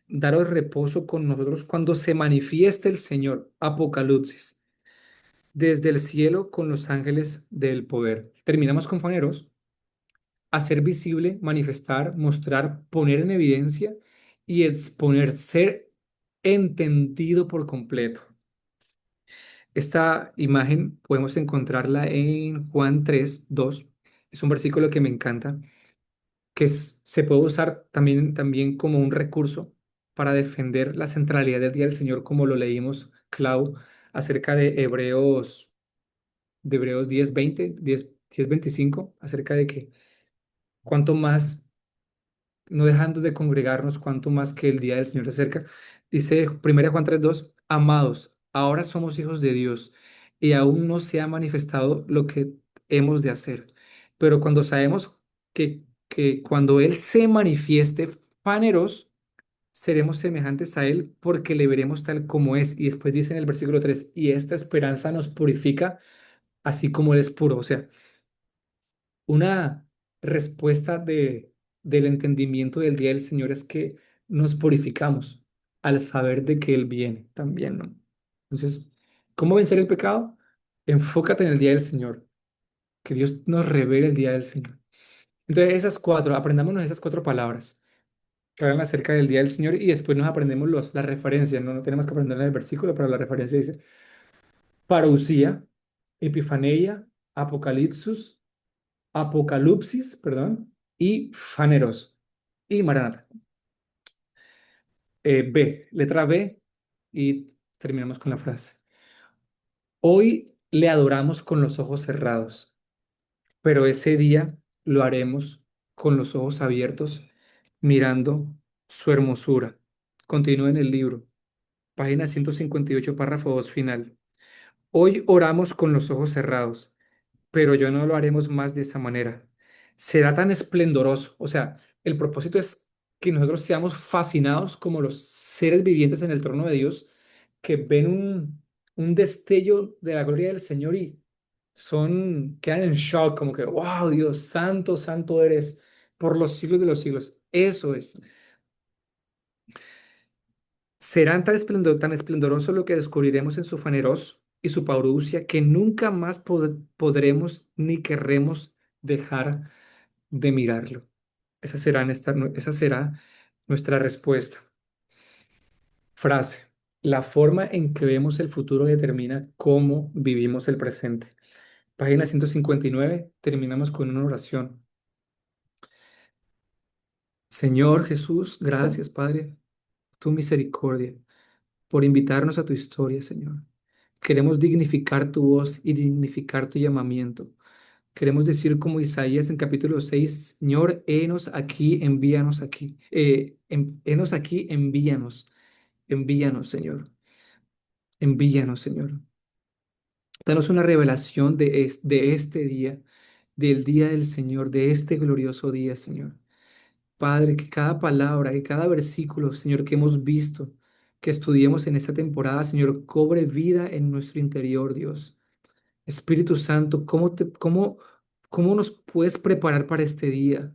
daros reposo con nosotros cuando se manifieste el Señor. Apocalipsis. Desde el cielo con los ángeles del poder. Terminamos con faneros hacer visible, manifestar, mostrar, poner en evidencia y exponer, ser entendido por completo. Esta imagen podemos encontrarla en Juan 3:2. Es un versículo que me encanta, se puede usar también como un recurso para defender la centralidad del Día del Señor, como lo leímos, Clau, acerca de Hebreos 10:20, 10:25, acerca de que cuanto más no dejando de congregarnos, cuanto más que el día del Señor se acerca. Dice 1 Juan 3:2, amados, ahora somos hijos de Dios y aún no se ha manifestado lo que hemos de hacer. Pero cuando sabemos que cuando Él se manifieste, faneros, seremos semejantes a Él porque le veremos tal como es. Y después dice en el versículo 3 y esta esperanza nos purifica así como Él es puro. O sea, una respuesta del entendimiento del día del Señor es que nos purificamos al saber de que Él viene también, ¿no? Entonces, ¿cómo vencer el pecado? Enfócate en el día del Señor, que Dios nos revele el día del Señor. Entonces, aprendámonos esas cuatro palabras que hablan acerca del día del Señor y después nos aprendemos las referencias, ¿no? No tenemos que aprender en el versículo, pero la referencia dice parousia, epifaneia, apocalipsis, Apocalipsis, perdón, y Faneros y Maranata. Letra B, y terminamos con la frase. Hoy le adoramos con los ojos cerrados, pero ese día lo haremos con los ojos abiertos, mirando su hermosura. Continúa en el libro, página 158, párrafo 2 final. Hoy oramos con los ojos cerrados, pero yo no lo haremos más de esa manera. Será tan esplendoroso. O sea, el propósito es que nosotros seamos fascinados como los seres vivientes en el trono de Dios, que ven un destello de la gloria del Señor y quedan en shock, como que, wow, Dios, santo, santo eres por los siglos de los siglos. Eso es. Serán tan esplendoroso lo que descubriremos en su faneros y su parucia que nunca más podremos ni querremos dejar de mirarlo. Esa será nuestra respuesta. Frase. La forma en que vemos el futuro determina cómo vivimos el presente. Página 159. Terminamos con una oración. Señor Jesús, gracias, Padre, tu misericordia, por invitarnos a tu historia, Señor. Queremos dignificar tu voz y dignificar tu llamamiento. Queremos decir como Isaías en capítulo 6, Señor, henos aquí, envíanos aquí. Henos aquí, envíanos. Envíanos, Señor. Envíanos, Señor. Danos una revelación de este día, del día del Señor, de este glorioso día, Señor. Padre, que cada palabra, que cada versículo, Señor, que hemos visto, que estudiemos en esta temporada, Señor, cobre vida en nuestro interior, Dios. Espíritu Santo, ¿cómo nos puedes preparar para este día?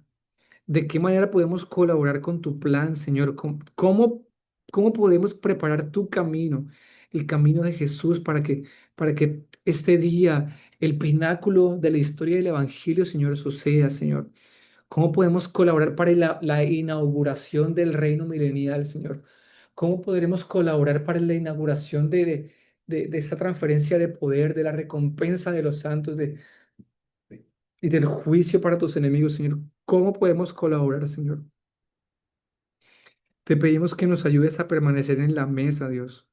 ¿De qué manera podemos colaborar con tu plan, Señor? ¿Cómo podemos preparar tu camino, el camino de Jesús, para que este día, el pináculo de la historia del Evangelio, Señor, suceda, Señor? ¿Cómo podemos colaborar para la inauguración del reino milenial, Señor? ¿Cómo podremos colaborar para la inauguración de esta transferencia de poder, de la recompensa de los santos y del juicio para tus enemigos, Señor? ¿Cómo podemos colaborar, Señor? Te pedimos que nos ayudes a permanecer en la mesa, Dios.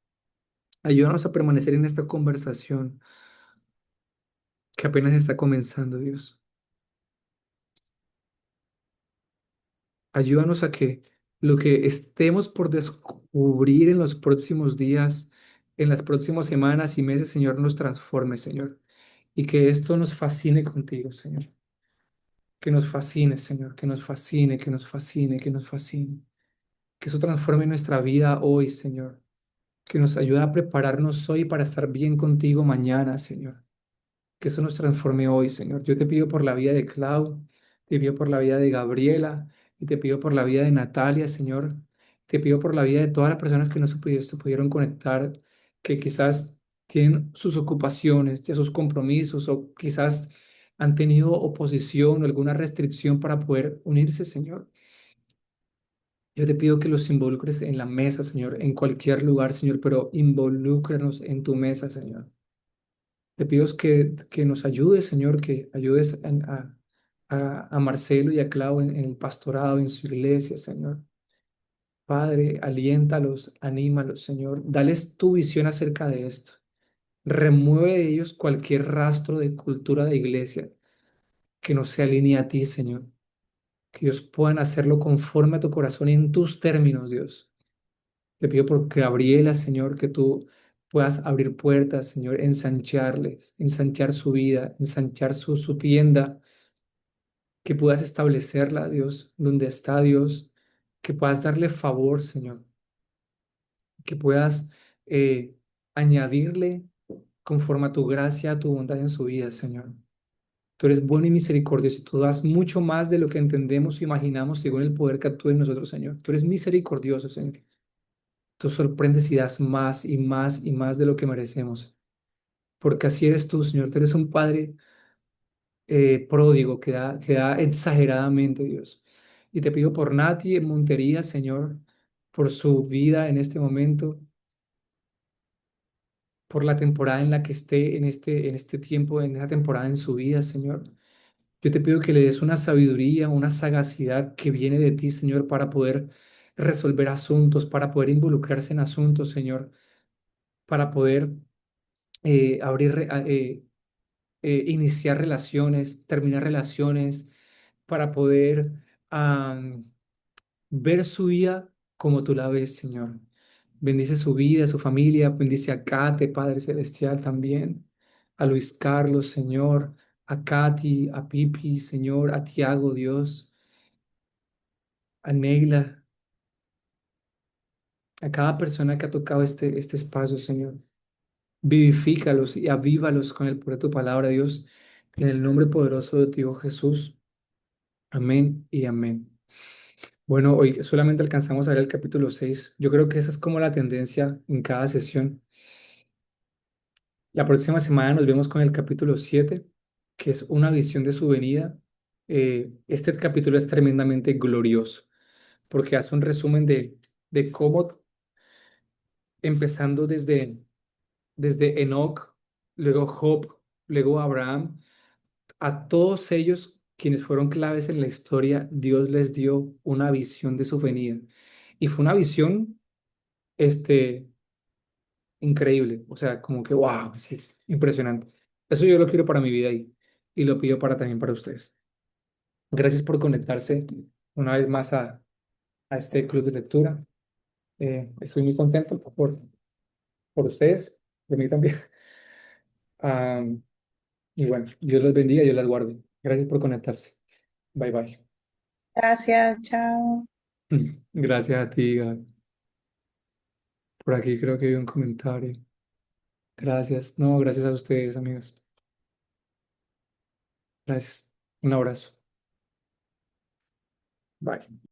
Ayúdanos a permanecer en esta conversación que apenas está comenzando, Dios. Ayúdanos a que lo que estemos por descubrir en los próximos días, en las próximas semanas y meses, Señor, nos transforme, Señor. Y que esto nos fascine contigo, Señor. Que nos fascine, Señor. Que nos fascine, que nos fascine, que nos fascine. Que eso transforme nuestra vida hoy, Señor. Que nos ayude a prepararnos hoy para estar bien contigo mañana, Señor. Que eso nos transforme hoy, Señor. Yo te pido por la vida de Clau, te pido por la vida de Gabriela y te pido por la vida de Natalia, Señor. Te pido por la vida de todas las personas que no se pudieron conectar, que quizás tienen sus ocupaciones, ya sus compromisos o quizás han tenido oposición o alguna restricción para poder unirse, Señor. Yo te pido que los involucres en la mesa, Señor, en cualquier lugar, Señor, pero involúcranos en tu mesa, Señor. Te pido que nos ayudes, Señor, que ayudes a Marcelo y a Clau en el pastorado, en su iglesia, Señor. Padre, aliéntalos, anímalos, Señor. Dales tu visión acerca de esto. Remueve de ellos cualquier rastro de cultura de iglesia que no se alinee a ti, Señor. Que ellos puedan hacerlo conforme a tu corazón y en tus términos, Dios. Te pido por Gabriela, Señor, que tú puedas abrir puertas, Señor, ensancharles, ensanchar su vida, ensanchar su tienda, que puedas establecerla, Dios, donde está Dios, que puedas darle favor, Señor, que puedas eh, añadirle conforme a tu gracia, a tu bondad en su vida, Señor. Tú eres bueno y misericordioso, y tú das mucho más de lo que entendemos o imaginamos según el poder que actúa en nosotros, Señor. Tú eres misericordioso, Señor. Tú sorprendes y das más y más y más de lo que merecemos. Porque así eres tú, Señor. Tú eres un Padre pródigo que da exageradamente, Dios. Y te pido por Nati en Montería, Señor, por su vida en este momento, por la temporada en la que esté en este tiempo, en esta temporada en su vida, Señor. Yo te pido que le des una sabiduría, una sagacidad que viene de ti, Señor, para poder resolver asuntos, para poder involucrarse en asuntos, Señor, para poder abrir, iniciar relaciones, terminar relaciones, para poder ver su vida como tú la ves, Señor. Bendice su vida, su familia, bendice a Kate, Padre Celestial, también, a Luis Carlos, Señor, a Katy, a Pipi, Señor, a Tiago, Dios, a Neila, a cada persona que ha tocado este espacio, Señor. Vivifícalos y avívalos con el poder de tu palabra, Dios, en el nombre poderoso de tu Hijo Jesús. Amén y amén. Bueno, hoy solamente alcanzamos a ver el capítulo 6. Yo creo que esa es como la tendencia en cada sesión. La próxima semana nos vemos con el capítulo 7, que es una visión de su venida. Este capítulo es tremendamente glorioso porque hace un resumen de cómo, empezando desde Enoc, luego Job, luego Abraham, a todos ellos quienes fueron claves en la historia, Dios les dio una visión de su venida. Y fue una visión, este, increíble. O sea, como que, wow, sí, impresionante. Eso yo lo quiero para mi vida y lo pido para también para ustedes. Gracias por conectarse una vez más a este club de lectura. Estoy muy contento por ustedes, de mí también. Am, y bueno, Dios los bendiga, Dios las guarde. Gracias por conectarse. Bye bye. Gracias, chao. Gracias a ti, Gaby. Por aquí creo que hay un comentario. Gracias. No, gracias a ustedes, amigos. Gracias. Un abrazo. Bye.